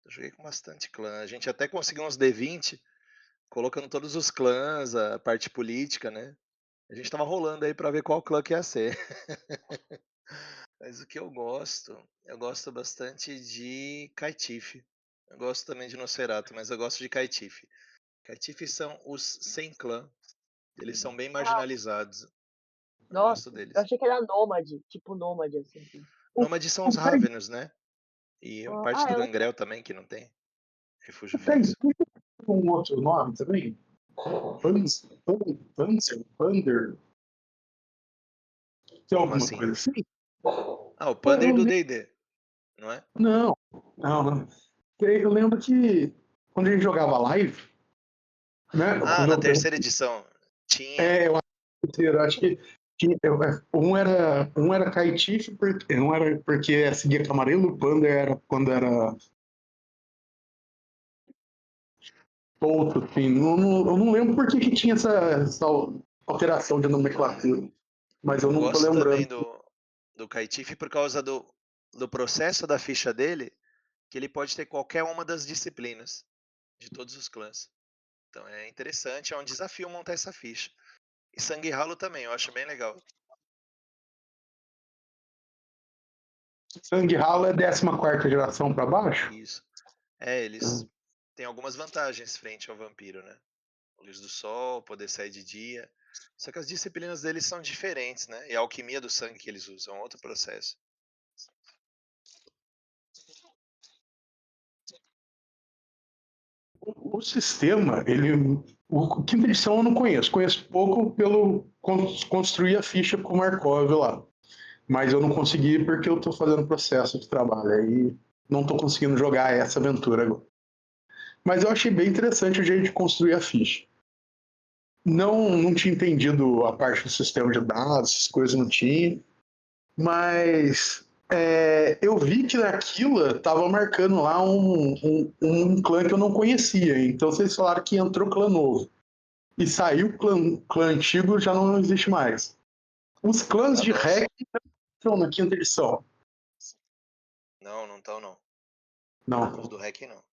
eu joguei com bastante clã. A gente até conseguiu uns D20, colocando todos os clãs, a parte política, né? A gente tava rolando aí pra ver qual clã que ia ser. Mas o que eu gosto bastante de Caitiff. Eu gosto também de Nosferatu, mas eu gosto de Caitiff. Caitiff são os sem clã. Eles são bem Ah, marginalizados. Eu nossa, gosto eu deles. achei que era nômade, tipo nômade, assim. O, Nômades são o os Tag, Ravenous, né? E parte do Eu Gangrel também, que não tem refúgio o Tag fixo. tem um outro nome também? Panzer? Pander? Tem Como alguma assim? coisa assim? Ah, o Eu Pander do lembro, D&D, não é? não, não. Eu lembro que quando a gente jogava live, né? Ah, Quando na terceira edição. Tinha. eu acho que um era Caitiff, um era porque seguia Camarelo, o Panda era quando era solto, assim. Eu não lembro por que tinha essa alteração de nomenclatura, mas eu Eu não tô gosto lembrando. também do Caitiff por causa do processo da ficha dele, que ele pode ter qualquer uma das disciplinas de todos os clãs. Então é interessante, é um desafio montar essa ficha. E Sangue Ralo também, eu acho bem legal. Sangue Ralo é 14ª geração para baixo? Isso. É, eles têm algumas vantagens frente ao vampiro, né? Luz do sol, poder sair de dia. Só que as disciplinas deles são diferentes, né? E a alquimia do sangue que eles usam é outro processo. O sistema, o quinta edição eu não conheço. Conheço pouco pelo construir a ficha com o Markov lá. Mas eu não consegui porque eu tô fazendo processo de trabalho. Aí não tô conseguindo jogar essa aventura agora. Mas eu achei bem interessante o jeito de construir a ficha. Não tinha entendido a parte do sistema de dados, essas coisas não tinha. Mas eu vi que naquilo tava marcando lá um clã que eu não conhecia. Então vocês falaram que entrou clã novo. E saiu o clã antigo, já não existe mais. Os clãs de hack estão na quinta edição. Não estão não. Não. Os do hack não.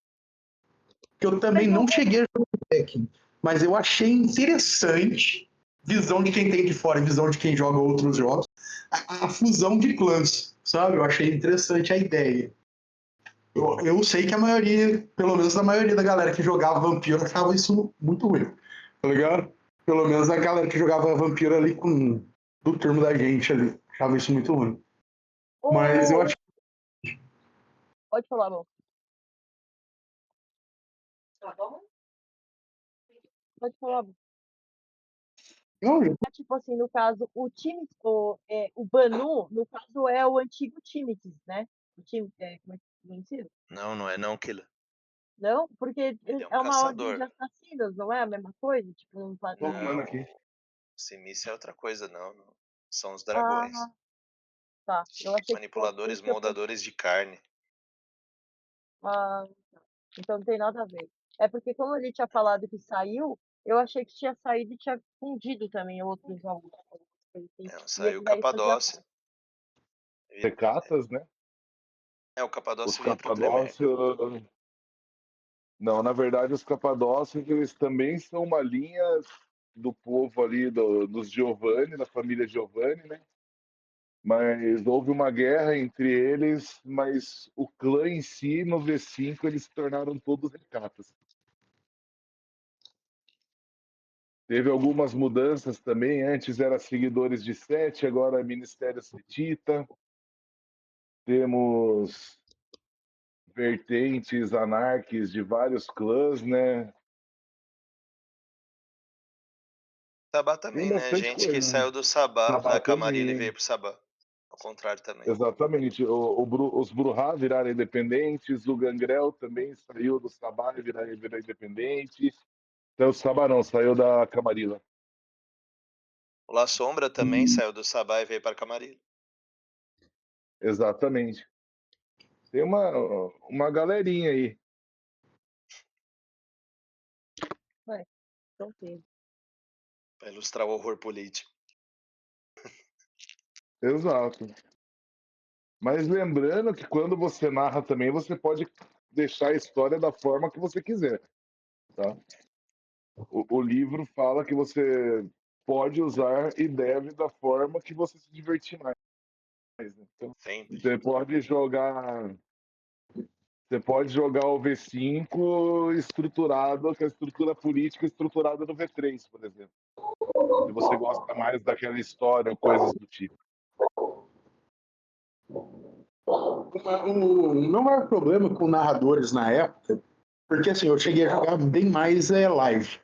Eu também não cheguei a jogar hack, mas eu achei interessante, visão de quem tem de fora e visão de quem joga outros jogos, a fusão de clãs, sabe? Eu achei interessante a ideia. Eu sei que a maioria, pelo menos a maioria da galera que jogava Vampiro achava isso muito ruim, tá ligado? Pelo menos a galera que jogava Vampiro ali do turno da gente ali, achava isso muito ruim. Mas eu acho que... Pode falar, amor. Pode falar, amor. Não, Tipo assim, no caso, o time, o Banu, no caso, é o antigo Timothy, né? O time, como é que pronuncia? Não é não, Killer. Não? Porque Ele é um é uma ordem de caçador. assassinos, não é a mesma coisa? Tipo, não faz. tô arrumando aqui. Simice é outra coisa, não. São os Ah, dragões. tá. Eu achei que fosse por Manipuladores, isso que eu pensei. moldadores de carne. Ah, tá. Então não tem nada a ver. É porque como ele tinha falado que saiu, eu achei que tinha saído e tinha fundido também outros jogos. Assim, Não, e saiu ele daí fazia Capadócio. parte. Secatas, né? O Os Capadócio vinha pro Tremere. Capadócios. Não, na verdade, os Capadócios, eles também são uma linha do povo ali, dos Giovanni, da família Giovanni, né? Mas houve uma guerra entre eles, mas o clã em si, no V5, eles se tornaram todos recatas. Teve algumas mudanças também. Antes era seguidores de Sete, agora é Ministério Setita. Temos vertentes anarques de vários clãs, né? Sabá Tem também, né? bastante Gente que coisa, né? saiu do Sabá, Sabá da Camarilla e também. veio pro Sabá. Ao contrário também. Exatamente. Os Brujá viraram independentes, o Gangrel também saiu do Sabá e virou independente. Então, o Sabá não, saiu da Camarilla. O La Sombra também saiu do Sabá e veio para Camarilla. Exatamente. Tem uma galerinha aí. Então tem. Pra ilustrar o horror político. Exato. Mas lembrando que quando você narra também, você pode deixar a história da forma que você quiser. Tá? O livro fala que você pode usar e deve da forma que você se divertir mais. Né? Então, Sempre. você pode jogar o V5 estruturado, que é a estrutura política estruturada no V3, por exemplo. Se você gosta mais daquela história ou coisas do tipo. O meu maior problema com narradores na época, porque assim, eu cheguei a jogar bem mais live.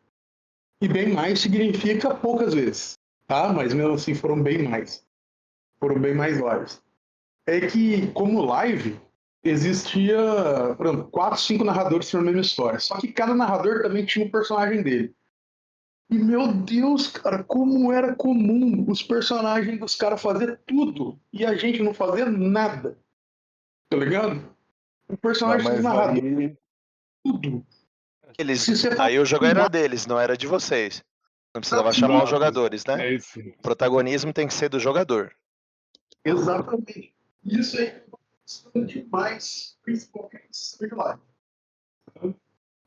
E bem mais significa poucas vezes, tá? Mas mesmo assim foram bem mais. Foram bem mais lives. É que, como live, existia, por exemplo, 4, 5 narradores na mesma história. Só que cada narrador também tinha um personagem dele. E, meu Deus, cara, como era comum os personagens dos caras fazer tudo e a gente não fazer nada. Tá ligado? O Não, personagem dos mas narradores, aí tudo. Eles, Se você fala aí o jogo era deles, não era de vocês. Não precisava chamar os jogadores, né? sim. O protagonismo tem que ser do jogador. exatamente. Isso aí é demais, principalmente no sistema de live.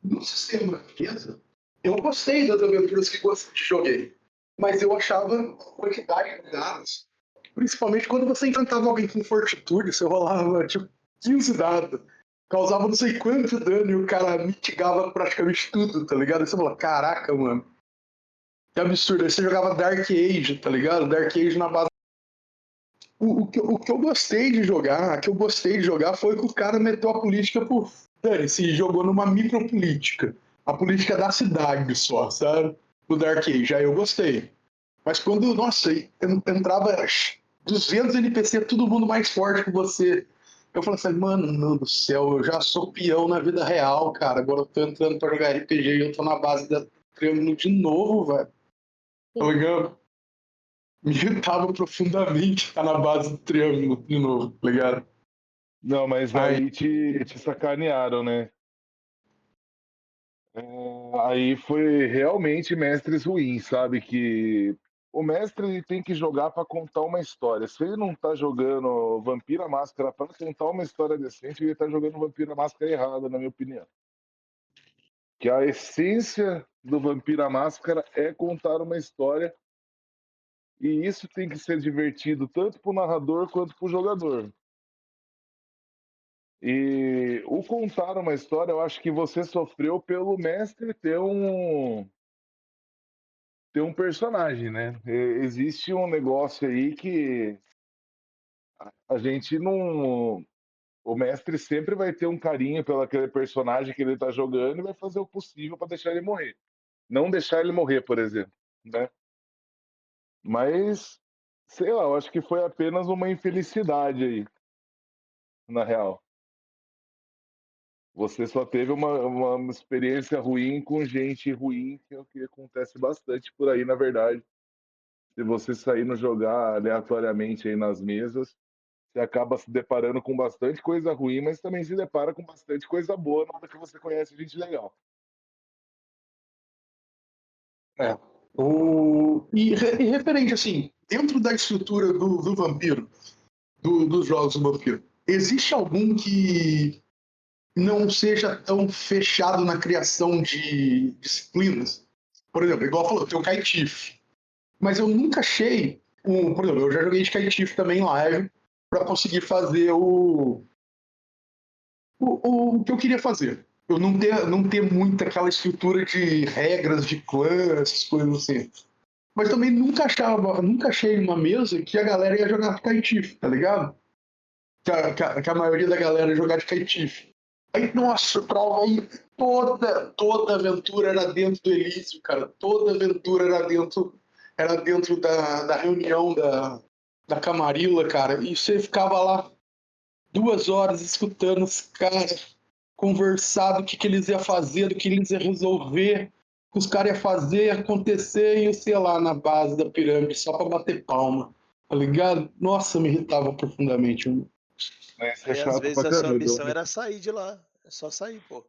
No sistema de mesa, eu gostei das aventuras que joguei, mas eu achava a quantidade de dados, principalmente quando você enfrentava alguém com fortitude, você rolava tipo 15 dados, causava não sei quanto dano e o cara mitigava praticamente tudo, tá ligado? Aí você fala, caraca, mano, que absurdo. Aí você jogava Dark Age, tá ligado? Dark Age na base. O que eu gostei de jogar, foi que o cara meteu a política por dane-se, jogou numa micropolítica. A política da cidade só, sabe? Do Dark Age. Aí eu gostei. Mas quando, nossa, entrava 200 NPC, todo mundo mais forte que você. Eu falei assim, mano, meu do céu, eu já sou peão na vida real, cara. Agora eu tô entrando pra jogar RPG e eu tô na base da Triângulo de novo, velho. Tá ligado? Me irritava profundamente estar na base do Triângulo de novo, tá ligado? Não, mas aí te sacanearam, né? Aí foi realmente mestres ruins, sabe? Que o mestre ele tem que jogar para contar uma história. Se ele não tá jogando Vampira Máscara para contar uma história decente, ele tá jogando Vampira Máscara errada, na minha opinião. Que a essência do Vampira Máscara é contar uma história e isso tem que ser divertido tanto pro narrador quanto pro jogador. E o contar uma história, eu acho que você sofreu pelo mestre ter um personagem, né? Existe um negócio aí que a gente não. O mestre sempre vai ter um carinho pelo aquele personagem que ele tá jogando e vai fazer o possível para deixar ele morrer. Não deixar ele morrer, por exemplo, né? Mas, sei lá, eu acho que foi apenas uma infelicidade aí, na real. Você só teve uma experiência ruim com gente ruim, que é o que acontece bastante por aí, na verdade. Se você sair no jogar aleatoriamente aí nas mesas, você acaba se deparando com bastante coisa ruim, mas também se depara com bastante coisa boa na hora que você conhece gente legal. É. E referente, assim, dentro da estrutura do vampiro, dos jogos do vampiro, existe algum que não seja tão fechado na criação de disciplinas? Por exemplo, igual falou, tem o Kaitif. Mas eu nunca achei. Por exemplo, eu já joguei de Kaitif também live para conseguir fazer o que eu queria fazer. Eu não ter muito aquela estrutura de regras de clãs, coisas assim. Mas também nunca achei uma mesa que a galera ia jogar de Kaitif, tá ligado? Que a maioria da galera ia jogar de Kaitif. Aí, nossa, prova aí, toda aventura era dentro do Elísio, cara. Toda aventura era dentro da reunião da Camarilla, cara. E você ficava lá 2 horas escutando os caras conversar do que eles iam fazer, do que eles iam resolver, o que os caras iam fazer, acontecer, e sei lá, na base da pirâmide, só pra bater palma, tá ligado? Nossa, me irritava profundamente. Mas isso é Aí às chato vezes pra a sua caramba. missão era sair de lá. É só sair, pô,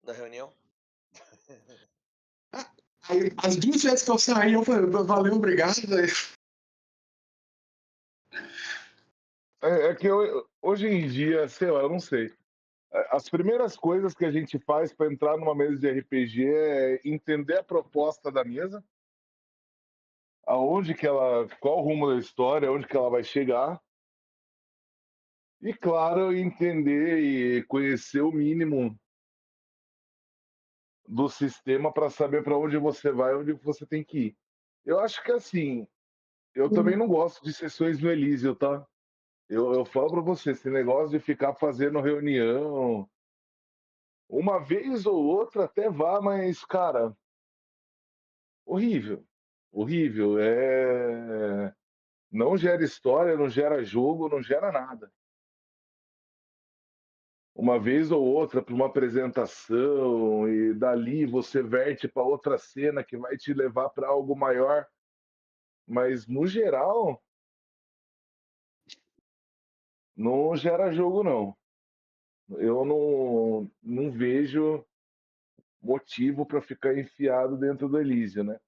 da reunião. Aí, as 2 vezes que eu saí, eu falei, valeu, obrigado. É que hoje em dia, sei lá, eu não sei. As primeiras coisas que a gente faz para entrar numa mesa de RPG é entender a proposta da mesa, aonde que ela, qual o rumo da história, onde que ela vai chegar. E claro, entender e conhecer o mínimo do sistema para saber para onde você vai, onde você tem que ir. Eu acho que assim, eu também não gosto de sessões no Elísio, tá? Eu falo para você, esse negócio de ficar fazendo reunião, uma vez ou outra até vá, mas, cara, horrível. Horrível. Não gera história, não gera jogo, não gera nada. Uma vez ou outra para uma apresentação e dali você verte para outra cena que vai te levar para algo maior, mas no geral não gera jogo não. Eu não vejo motivo para ficar enfiado dentro do Elísio, né?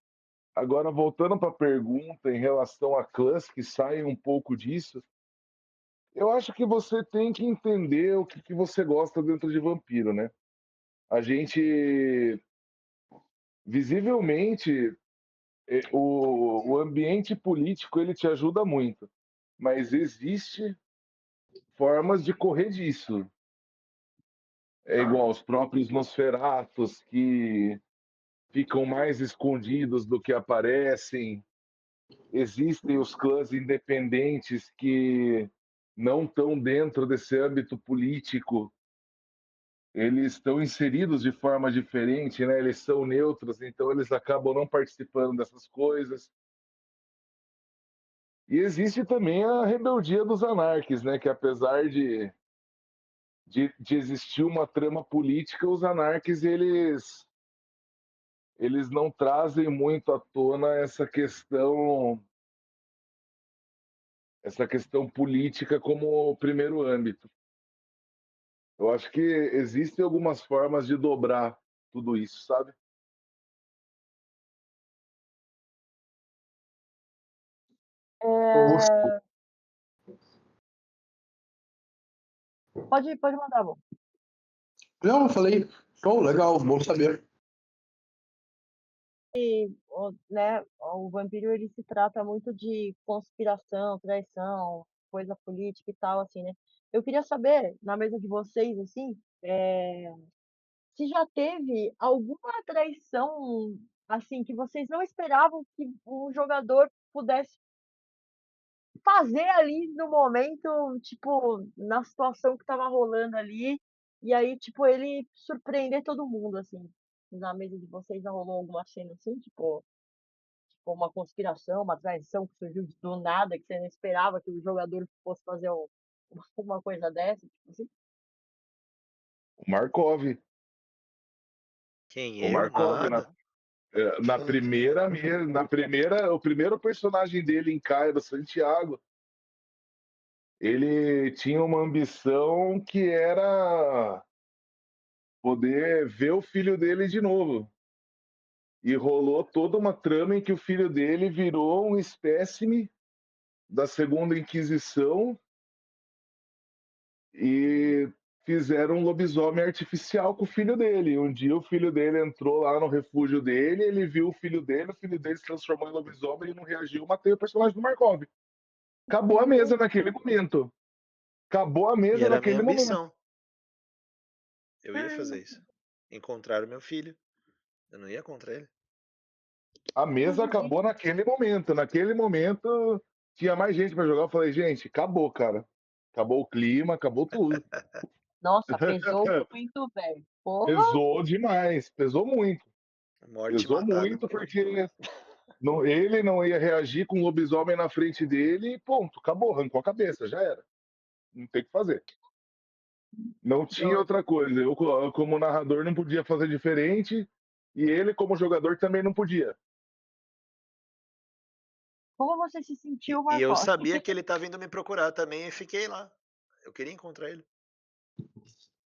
Agora voltando para a pergunta em relação a clãs que saem um pouco disso, eu acho que você tem que entender o que você gosta dentro de Vampiro, né? A gente visivelmente o ambiente político ele te ajuda muito, mas existe formas de correr disso. É igual os próprios Nosferatos que ficam mais escondidos do que aparecem. Existem os clãs independentes que não estão dentro desse âmbito político. Eles estão inseridos de forma diferente, né? Eles são neutros, então eles acabam não participando dessas coisas. E existe também a rebeldia dos anarques, né? Que apesar de existir uma trama política, os anarques eles não trazem muito à tona essa questão política como primeiro âmbito. Eu acho que existem algumas formas de dobrar tudo isso, sabe? Pode mandar, bom. Não, eu falei, show, legal, bom saber. Né, o Vampiro ele se trata muito de conspiração, traição, coisa política e tal, assim, né? Eu queria saber, na mesa de vocês, assim, se já teve alguma traição, assim, que vocês não esperavam que um jogador pudesse fazer ali no momento, tipo, na situação que tava rolando ali, e aí, tipo, ele surpreender todo mundo, assim. Na mesa de vocês já rolou alguma cena assim, tipo uma conspiração, uma traição que surgiu do nada, que você não esperava que o jogador fosse fazer uma coisa dessa, tipo assim? O Markov. Quem O eu? Markov, Nada. o primeiro personagem dele em Cairo, Santiago, ele tinha uma ambição que era poder ver o filho dele de novo. E rolou toda uma trama em que o filho dele virou um espécime da Segunda Inquisição e fizeram um lobisomem artificial com o filho dele. Um dia o filho dele entrou lá no refúgio dele, ele viu o filho dele se transformou em lobisomem e não reagiu, matei o personagem do Markov. Acabou a mesa naquele momento. Acabou a E mesa era a minha naquele momento. ambição. Eu ia fazer isso. Encontrar o meu filho. Eu não ia contra ele. A mesa acabou naquele momento. Naquele momento tinha mais gente para jogar. Eu falei, gente, acabou, cara. Acabou o clima, acabou tudo. Nossa, pesou muito, velho. Porra! Pesou demais, pesou muito. Morte Pesou matada. muito porque ele não ia reagir com o lobisomem na frente dele e ponto, acabou, arrancou a cabeça, já era. Não tem o que fazer. Não tinha outra coisa. Eu, como narrador, não podia fazer diferente e ele, como jogador, também não podia. Como você se sentiu, E eu Marcos? sabia que ele estava vindo me procurar também e fiquei lá. Eu queria encontrar ele.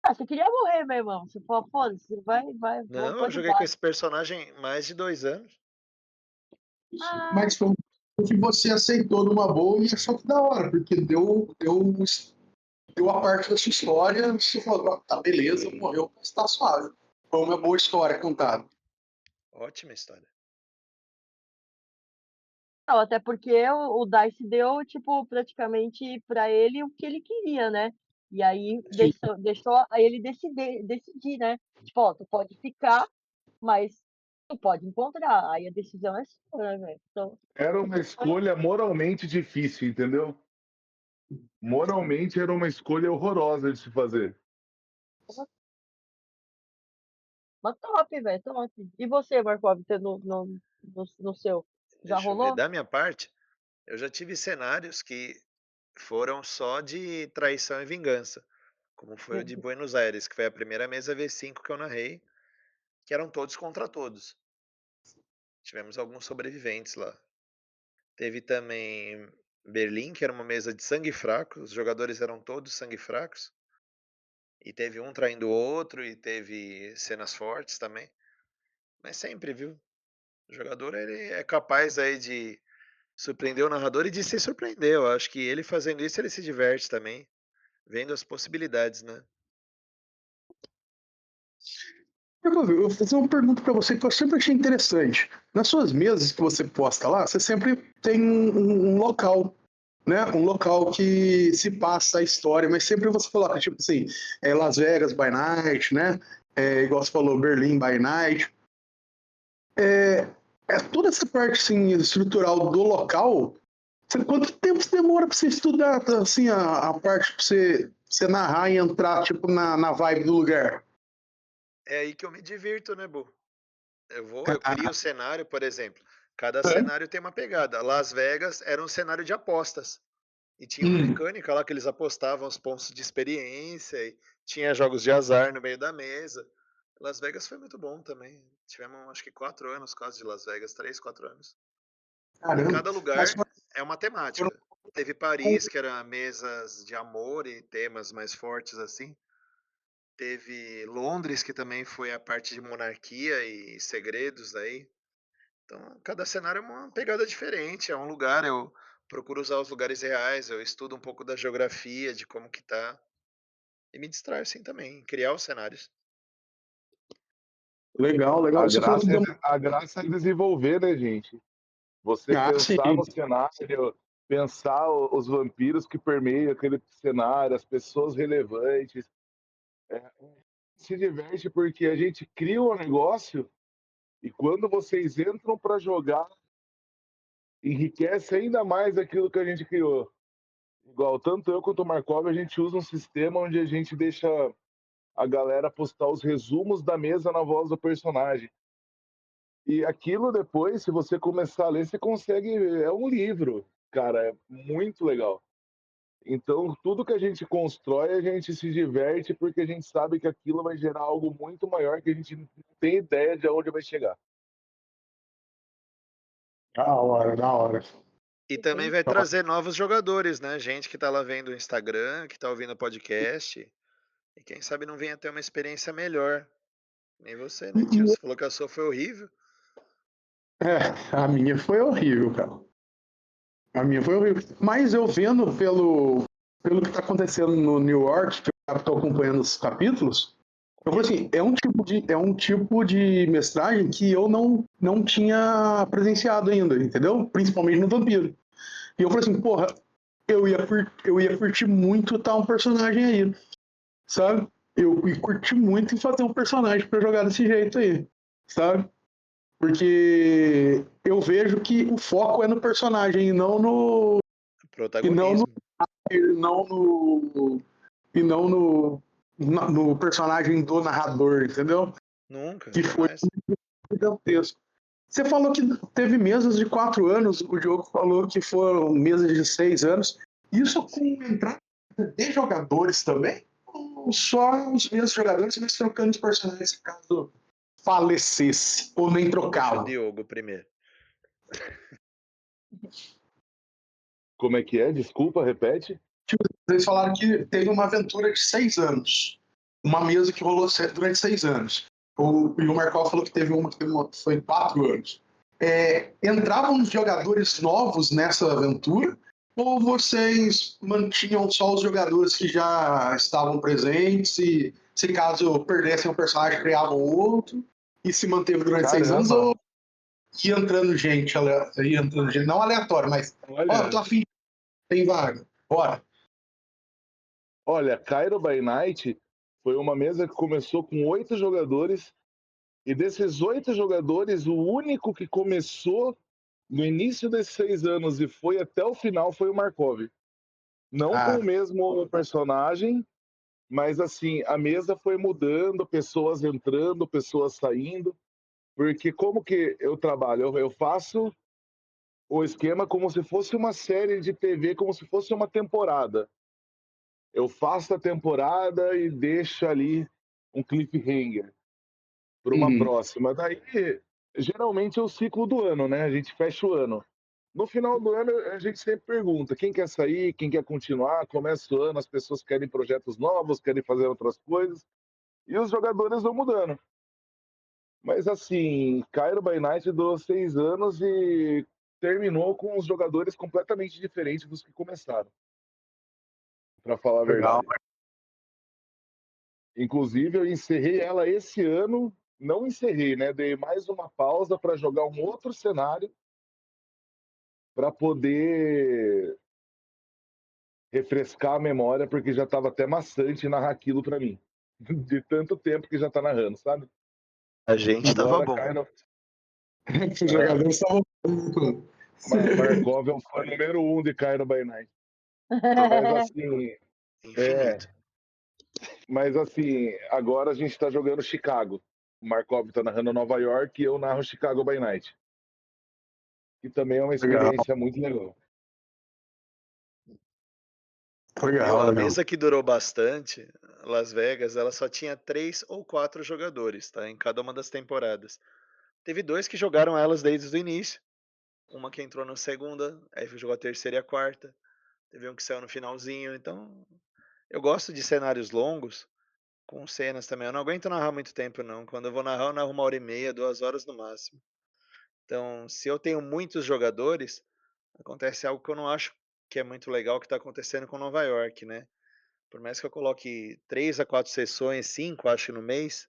Ah, você queria morrer, meu irmão. Você falou, foda-se, Não, eu pode joguei com dar. esse personagem mais de 2 anos. Mas foi o que você aceitou numa boa e achou que da hora, porque deu a parte da sua história, você falou, tá, beleza, morreu, mas tá suave. Foi uma boa história contada. Ótima história. Não, até porque o Dice deu, tipo, praticamente pra ele o que ele queria, né? E aí Sim. deixou aí ele decidir, né? Tipo, ó, tu pode ficar, mas tu pode encontrar. Aí a decisão é sua, né, velho? Então, Era uma escolha moralmente difícil, entendeu? Moralmente era uma escolha horrorosa de se fazer. mas top, velho, top. E você, Markov, você no seu? Já Deixa eu ver. rolou? Da minha parte, eu já tive cenários que foram só de traição e vingança. Como foi o de Buenos Aires, que foi a primeira mesa V5 que eu narrei, que eram todos contra todos. Tivemos alguns sobreviventes lá. Teve também Berlim, que era uma mesa de sangue fraco, os jogadores eram todos sangue fracos. E teve um traindo o outro, e teve cenas fortes também. Mas sempre, viu? O jogador ele é capaz aí de surpreender o narrador e de se surpreender. Eu acho que ele fazendo isso, ele se diverte também, vendo as possibilidades, né? Eu vou fazer uma pergunta para você que eu sempre achei interessante. Nas suas mesas que você posta lá, você sempre tem um local, né? Um local que se passa a história, mas sempre você coloca, tipo assim, Las Vegas by Night, né? Igual você falou, Berlim by Night. Toda essa parte assim, estrutural do local. Quanto tempo você demora para você estudar assim, a parte para você narrar e entrar tipo, na vibe do lugar? É aí que eu me divirto, né, Bu? Eu crio o cenário, por exemplo. Cada cenário tem uma pegada. Las Vegas era um cenário de apostas. E tinha uma Hum. mecânica lá que eles apostavam os pontos de experiência e tinha jogos de azar no meio da mesa. Las Vegas foi muito bom também. Tivemos acho que 4 anos quase de Las Vegas, 3, 4 anos. E Caramba. cada lugar é uma temática. Teve Paris, que era mesas de amor e temas mais fortes assim. Teve Londres, que também foi a parte de monarquia e segredos aí. Então, cada cenário é uma pegada diferente, é um lugar, eu procuro usar os lugares reais, eu estudo um pouco da geografia, de como que tá, e me distraio assim também, em criar os cenários. Legal, legal. A Você falou que graça, deu. a graça é desenvolver, né, gente? Você Ah, sim. pensar no cenário, pensar os vampiros que permeiam aquele cenário, as pessoas relevantes. É, se diverte porque a gente cria um negócio e quando vocês entram para jogar, enriquece ainda mais aquilo que a gente criou. Igual, tanto eu quanto o Markov, a gente usa um sistema onde a gente deixa a galera postar os resumos da mesa na voz do personagem. E aquilo depois, se você começar a ler, você consegue. É um livro, cara, é muito legal. Então, tudo que a gente constrói, a gente se diverte porque a gente sabe que aquilo vai gerar algo muito maior que a gente não tem ideia de onde vai chegar. Da hora, da hora. E também vai trazer novos jogadores, né? Gente que tá lá vendo o Instagram, que tá ouvindo o podcast, e quem sabe não venha ter uma experiência melhor. Nem você, né, tio? Você falou que a sua foi horrível. A minha foi horrível, cara. A minha foi horrível. Mas eu vendo pelo que tá acontecendo no New York, que eu tô acompanhando os capítulos, eu falei assim, é um tipo de mestragem que eu não tinha presenciado ainda, entendeu? Principalmente no Vampiro. E eu falei assim, porra, eu ia curtir muito estar um personagem aí, sabe? Eu ia curtir muito em fazer um personagem pra jogar desse jeito aí, sabe? Porque eu vejo que o foco é no personagem e não no. E não no. Protagonismo. E não no. E não no personagem do narrador, entendeu? Nunca, Que foi jamais. gigantesco. Você falou que teve mesas de 4 anos, o Diogo falou que foram mesas de 6 anos. Isso com entrada de jogadores também? Ou só os mesmos jogadores, mas trocando de personagens caso falecesse? Ou nem Deixa o trocavam? Diogo primeiro. Como é que é? Desculpa, repete. Eles falaram que teve uma aventura de 6 anos. Uma mesa que rolou durante 6 anos. E o Markov falou que teve uma que foi 4 anos. Entravam jogadores novos nessa aventura? Ou vocês mantinham só os jogadores que já estavam presentes e, se caso perdessem o personagem, criavam outro? E se manteve durante 6 anos? Caramba. Ou ia entrando gente, não aleatório, mas Olha, tô afim, tem vaga, bora. olha, Cairo by Night foi uma mesa que começou com 8 jogadores e desses 8 jogadores, o único que começou no início desses 6 anos e foi até o final foi o Markov. Não com o mesmo personagem, mas assim, a mesa foi mudando, pessoas entrando, pessoas saindo, porque como que eu trabalho? Eu faço o esquema como se fosse uma série de TV, como se fosse uma temporada. Eu faço a temporada e deixo ali um cliffhanger para uma próxima. Daí, geralmente é o ciclo do ano, né? A gente fecha o ano. No final do ano, a gente sempre pergunta quem quer sair, quem quer continuar. Começa o ano, as pessoas querem projetos novos, querem fazer outras coisas, e os jogadores vão mudando. Mas assim, Cairo by Night durou 6 anos e terminou com os jogadores completamente diferentes dos que começaram, para falar a Legal. verdade. Inclusive, eu encerrei ela esse ano, não encerrei, né? Dei mais uma pausa para jogar um outro cenário para poder refrescar a memória, porque já estava até maçante narrar aquilo para mim, de tanto tempo que já tá narrando, sabe? A gente tava Agora, bom. Cairo, Os jogadores estavam. Markov é o fã número 1 de Cairo by Night. Mas assim, Infinito. mas assim, agora a gente tá jogando Chicago. O Markov tá narrando Nova York e eu narro Chicago by Night. e também é uma experiência muito legal. Viu? A Legal. mesa que durou bastante, Las Vegas, ela só tinha 3 ou 4 jogadores, tá? Em cada uma das temporadas. Teve 2 que jogaram elas desde o início. Uma que entrou na segunda, aí jogou a terceira e a quarta. Teve um que saiu no finalzinho. Então, eu gosto de cenários longos, com cenas também. Eu não aguento narrar muito tempo, não. Quando eu vou narrar, eu narro 1h30, 2 horas no máximo. Então, se eu tenho muitos jogadores, acontece algo que eu não acho que é muito legal que está acontecendo com Nova York, né? Por mais que eu coloque 3 a 4 sessões, 5, acho, no mês,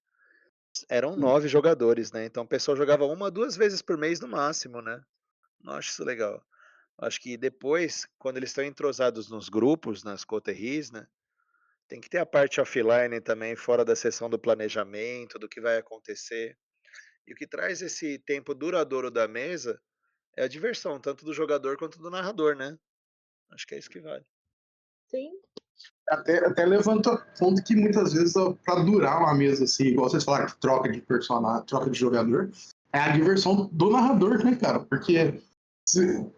eram 9 jogadores, né? Então a pessoa jogava 1, 2 vezes por mês no máximo, né? Não acho isso legal. Acho que depois, quando eles estão entrosados nos grupos, nas coteries, né? Tem que ter a parte offline também, fora da sessão do planejamento, do que vai acontecer. E o que traz esse tempo duradouro da mesa é a diversão, tanto do jogador quanto do narrador, né? Acho que é isso que vale. Sim, Até levanta ponto que muitas vezes, para durar uma mesa assim, igual vocês falaram, que troca de personagem, troca de jogador, é a diversão do narrador, né, cara? Porque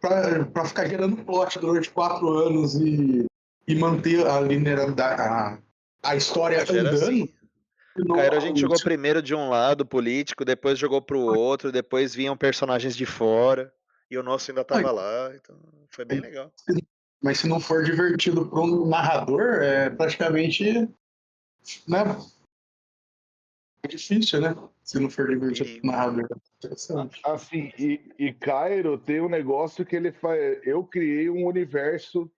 para ficar gerando plot durante 4 anos e manter a linearidade, a história Gera andando, sim. Cairo, a gente jogou primeiro de um lado político, depois jogou pro outro, depois vinham personagens de fora, e o nosso ainda tava lá, então foi bem legal. mas se não for divertido para um narrador, é praticamente, né, é difícil, né? Se não for divertido para um narrador. Interessante. Assim, e Cairo tem um negócio que ele faz. Eu criei um universo,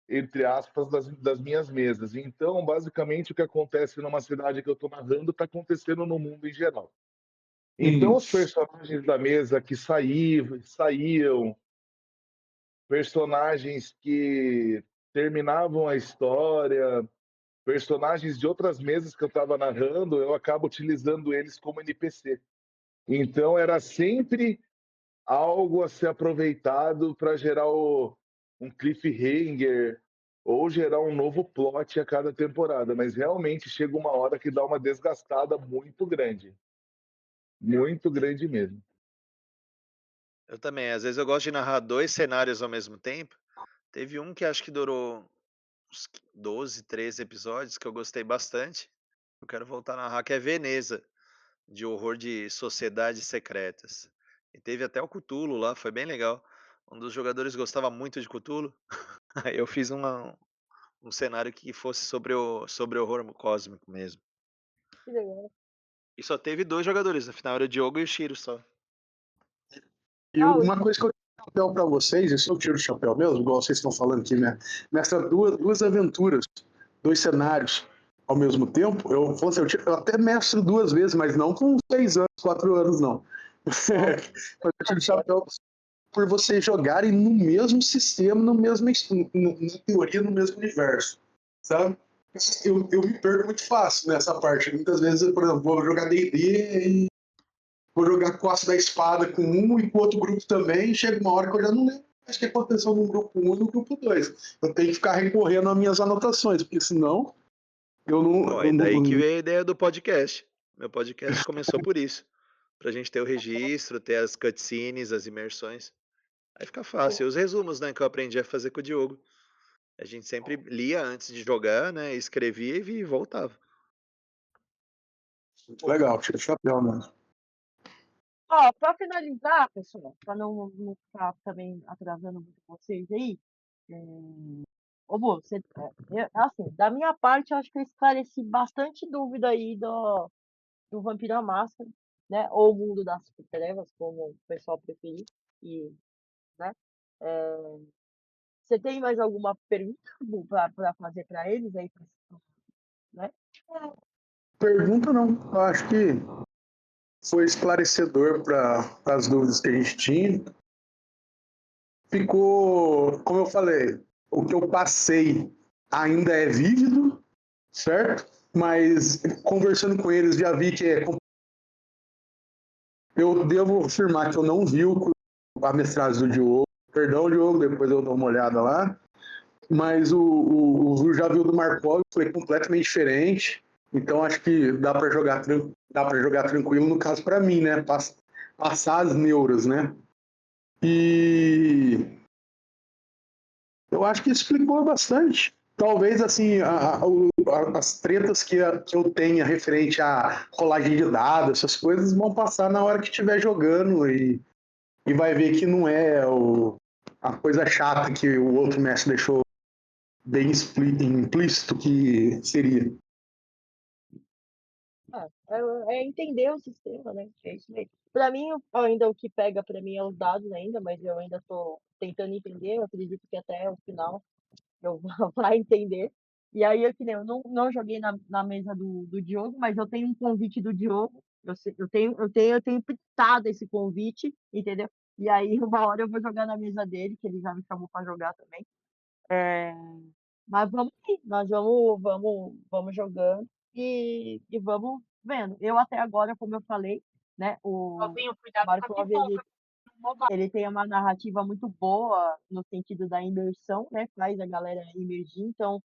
entre aspas, das minhas mesas. Então, basicamente, o que acontece numa cidade que eu estou narrando está acontecendo no mundo em geral. Então, os personagens da mesa que saíam, personagens que terminavam a história, personagens de outras mesas que eu estava narrando, eu acabo utilizando eles como NPC. Então, era sempre algo a ser aproveitado para gerar um cliffhanger ou gerar um novo plot a cada temporada. Mas realmente chega uma hora que dá uma desgastada muito grande. Muito grande mesmo. Eu também, às vezes eu gosto de narrar 2 cenários ao mesmo tempo. Teve um que acho que durou uns 12, 13 episódios, que eu gostei bastante. Eu quero voltar a narrar, que é Veneza, de horror de sociedades secretas. E teve até o Cthulhu lá, foi bem legal. Um dos jogadores gostava muito de Cthulhu. Aí eu fiz um cenário que fosse sobre horror cósmico mesmo. que legal. E só teve 2 jogadores, no final era o Diogo e o Shiro só. E uma coisa que eu tiro o chapéu para vocês, isso eu tiro o chapéu mesmo, igual vocês estão falando aqui, né? Nessas duas aventuras, 2 cenários ao mesmo tempo, eu falo assim, eu até mestro 2 vezes, mas não com 6 anos, 4 anos, não. Mas eu tiro o chapéu por vocês jogarem no mesmo sistema, na teoria, no mesmo universo, sabe? Eu me perco muito fácil nessa parte. Muitas vezes, por exemplo, vou jogar D&D e vou jogar Costa da Espada com um e com outro grupo também, chega uma hora que eu já não lembro mais o que aconteceu no grupo 1 e no grupo 2. Eu tenho que ficar recorrendo às minhas anotações, porque senão eu não... Ó, é daí que veio a ideia do podcast. Meu podcast começou por isso. Pra gente ter o registro, ter as cutscenes, as imersões. Aí fica fácil. E os resumos, né, que eu aprendi a fazer com o Diogo. A gente sempre lia antes de jogar, né, escrevia e voltava. Legal, tira o chapéu mesmo. Ó, pra finalizar, pessoal, pra não ficar também atrasando muito vocês aí, ô, Bu, assim, da minha parte, eu acho que eu esclareci bastante dúvida aí do Vampiro à Máscara, né? Ou o Mundo das Trevas, como o pessoal preferir. E, né? Você tem mais alguma pergunta, Bu, pra fazer pra eles aí, né? Pergunta não, eu acho que foi esclarecedor para as dúvidas que a gente tinha. Ficou, como eu falei, o que eu passei ainda é vívido, certo? Mas conversando com eles já vi que eu devo afirmar que eu não vi a mestragem do Diogo. Perdão, Diogo, depois eu dou uma olhada lá. Mas o já viu do Markov, foi completamente diferente. Então acho que dá para jogar tranquilo, no caso para mim, né? Passar as neuras, né? E eu acho que explicou bastante. Talvez, assim, as tretas que eu tenha referente à rolagem de dados, essas coisas, vão passar na hora que estiver jogando e vai ver que não é a coisa chata que o outro mestre deixou bem implícito que seria. É entender o sistema, né? É isso aí. Para mim, ainda o que pega para mim é os dados ainda, mas eu ainda estou tentando entender. Eu acredito que até o final eu vá entender. E aí, eu não joguei na mesa do Diogo, mas eu tenho um convite do Diogo. Eu tenho pintado esse convite, entendeu? E aí, uma hora eu vou jogar na mesa dele, que ele já me chamou para jogar também. É, mas vamos aí, vamos jogando e vamos vendo. Eu até agora, como eu falei, né, o Markov, ele tem uma narrativa muito boa no sentido da imersão, né, faz a galera imergir, então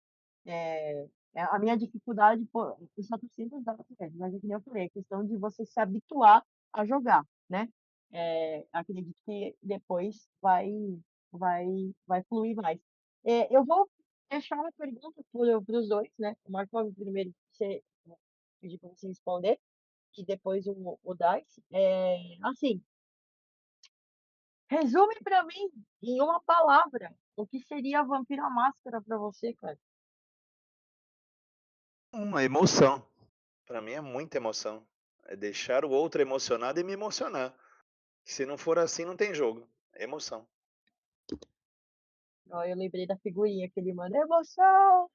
a minha dificuldade, pô, eu só tô sendo usado, mas é que nem eu falei, é questão de você se habituar a jogar, né? Acredito que depois vai, vai fluir mais. Eu vou deixar uma pergunta para os dois, né? O Marcos primeiro, você pedir para você responder, e depois o Dice. Assim, resume para mim em uma palavra o que seria Vampiro à Máscara para você, cara. Uma emoção. Pra mim é muita emoção. É deixar o outro emocionado e me emocionar. Se não for assim, não tem jogo. É emoção. Ó, eu lembrei da figurinha que ele manda. Emoção!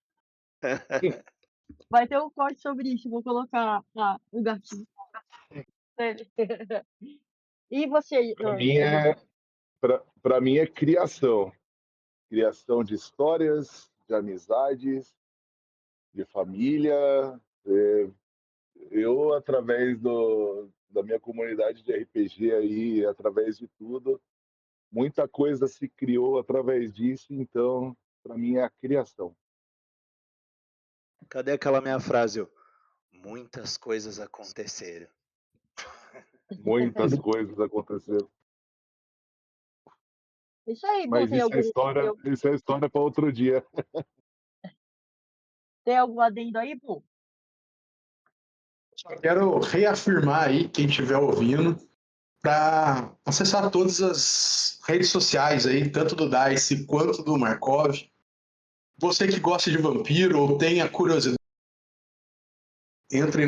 Vai ter um corte sobre isso. Vou colocar o gatinho dele. E você, Para mim Rodrigo? para mim é criação, criação de histórias, de amizades, de família. Eu através da minha comunidade de RPG aí, através de tudo, muita coisa se criou através disso, então para mim é a criação. Cadê aquela minha frase? Muitas coisas aconteceram. Muitas coisas aconteceram. Isso aí, bom, Mas isso é história para outro dia. tem algum adendo aí, bom? Só quero reafirmar aí, quem estiver ouvindo, para acessar todas as redes sociais aí, tanto do Dice quanto do Markov. Você que gosta de vampiro ou tenha curiosidade, entre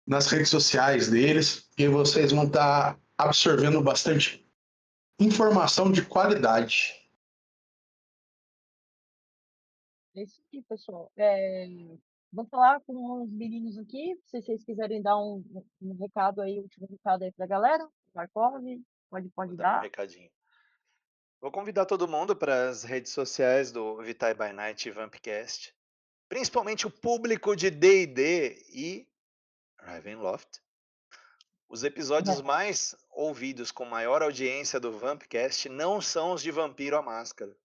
nas redes sociais deles e vocês vão estar absorvendo bastante informação de qualidade. É isso aí, pessoal. Vou falar com os meninos aqui, se vocês quiserem dar um recado aí, último recado aí pra galera. Markov, pode Vou dar meu dar. recadinho. Vou convidar todo mundo para as redes sociais do Vitae by Night e Vampcast. Principalmente o público de D&D e Ravenloft. Os episódios mais ouvidos com maior audiência do Vampcast não são os de Vampiro à Máscara.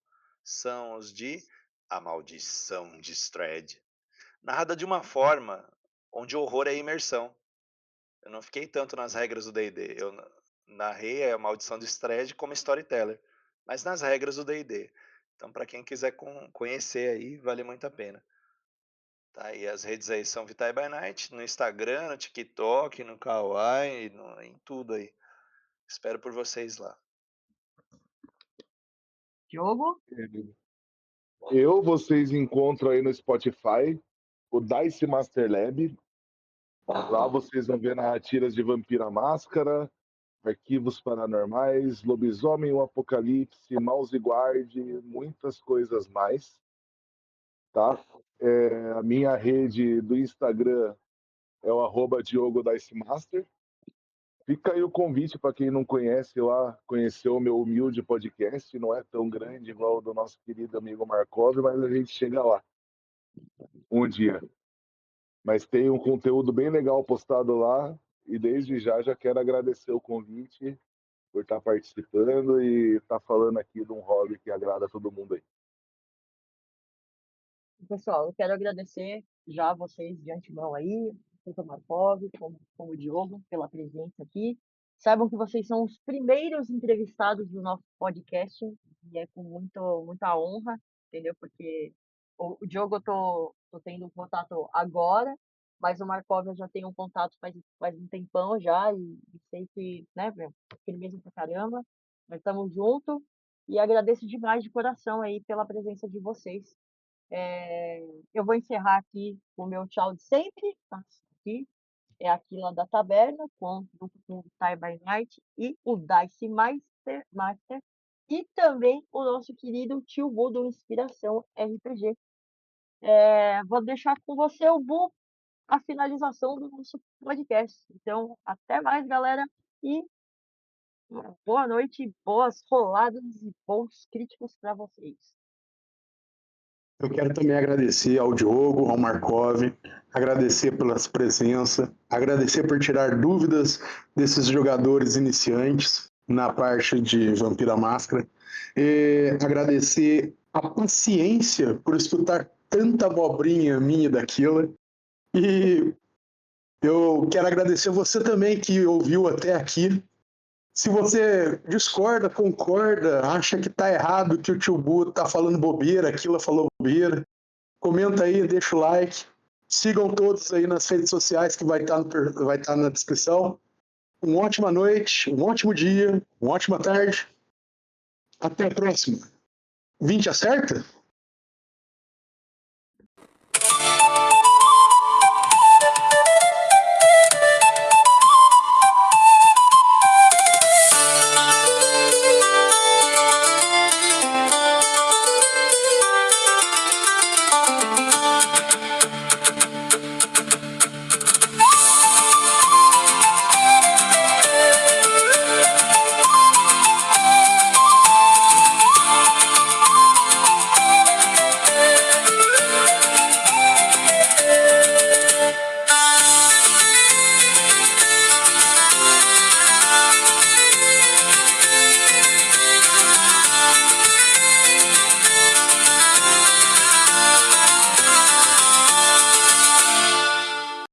São os de A Maldição de Strahd. Narrada de uma forma onde o horror é imersão. Eu não fiquei tanto nas regras do D&D. Eu narrei a Maldição de Strahd como storyteller, mas nas regras do D&D. Então, para quem quiser conhecer aí, vale muito a pena. Tá, e as redes aí são Vitae by Night, no Instagram, no TikTok, no Kawaii, em tudo aí. Espero por vocês lá. Diogo? Vocês encontram aí no Spotify o Dice Master Lab. Lá vocês vão ver narrativas de Vampira Máscara, Arquivos Paranormais, Lobisomem, o Apocalipse, Mouse Guard, muitas coisas mais, tá? A minha rede do Instagram é o @Diogo Dice Master. Fica aí o convite para quem não conhece lá, conhecer o meu humilde podcast. Não é tão grande igual o do nosso querido amigo Markov, mas a gente chega lá um dia. Mas tem um conteúdo bem legal postado lá e desde já quero agradecer o convite por estar participando e estar falando aqui de um hobby que agrada todo mundo aí. Pessoal, eu quero agradecer já vocês de antemão aí, tanto o Markov como o Diogo, pela presença aqui. Saibam que vocês são os primeiros entrevistados do nosso podcast e é com muita honra, entendeu? Porque o Diogo eu tô tendo um contato agora, mas o Markov eu já tenho um contato faz um tempão já e sei que, né, meu, firmeza pra caramba. Nós estamos juntos e agradeço demais de coração aí pela presença de vocês. Eu vou encerrar aqui o meu tchau de sempre, tá? Aqui é Aquila da Taberna, junto com o Tie by Night e o Dice Master, e também o nosso querido tio Bu do Inspiração RPG. Vou deixar com você, o Bu, a finalização do nosso podcast. Então, até mais, galera, e boa noite, boas roladas e bons críticos para vocês. Eu quero também agradecer ao Diogo, ao Markov, agradecer pela presença, agradecer por tirar dúvidas desses jogadores iniciantes na parte de Vampira Máscara, e agradecer a paciência por escutar tanta abobrinha minha daquilo, e eu quero agradecer você também que ouviu até aqui. Se você discorda, concorda, acha que tá errado, que o tio Bu tá falando bobeira, aquilo falou bobeira, comenta aí, deixa o like. Sigam todos aí nas redes sociais que vai estar na descrição. Uma ótima noite, um ótimo dia, uma ótima tarde. Até a próxima. 20 acerta?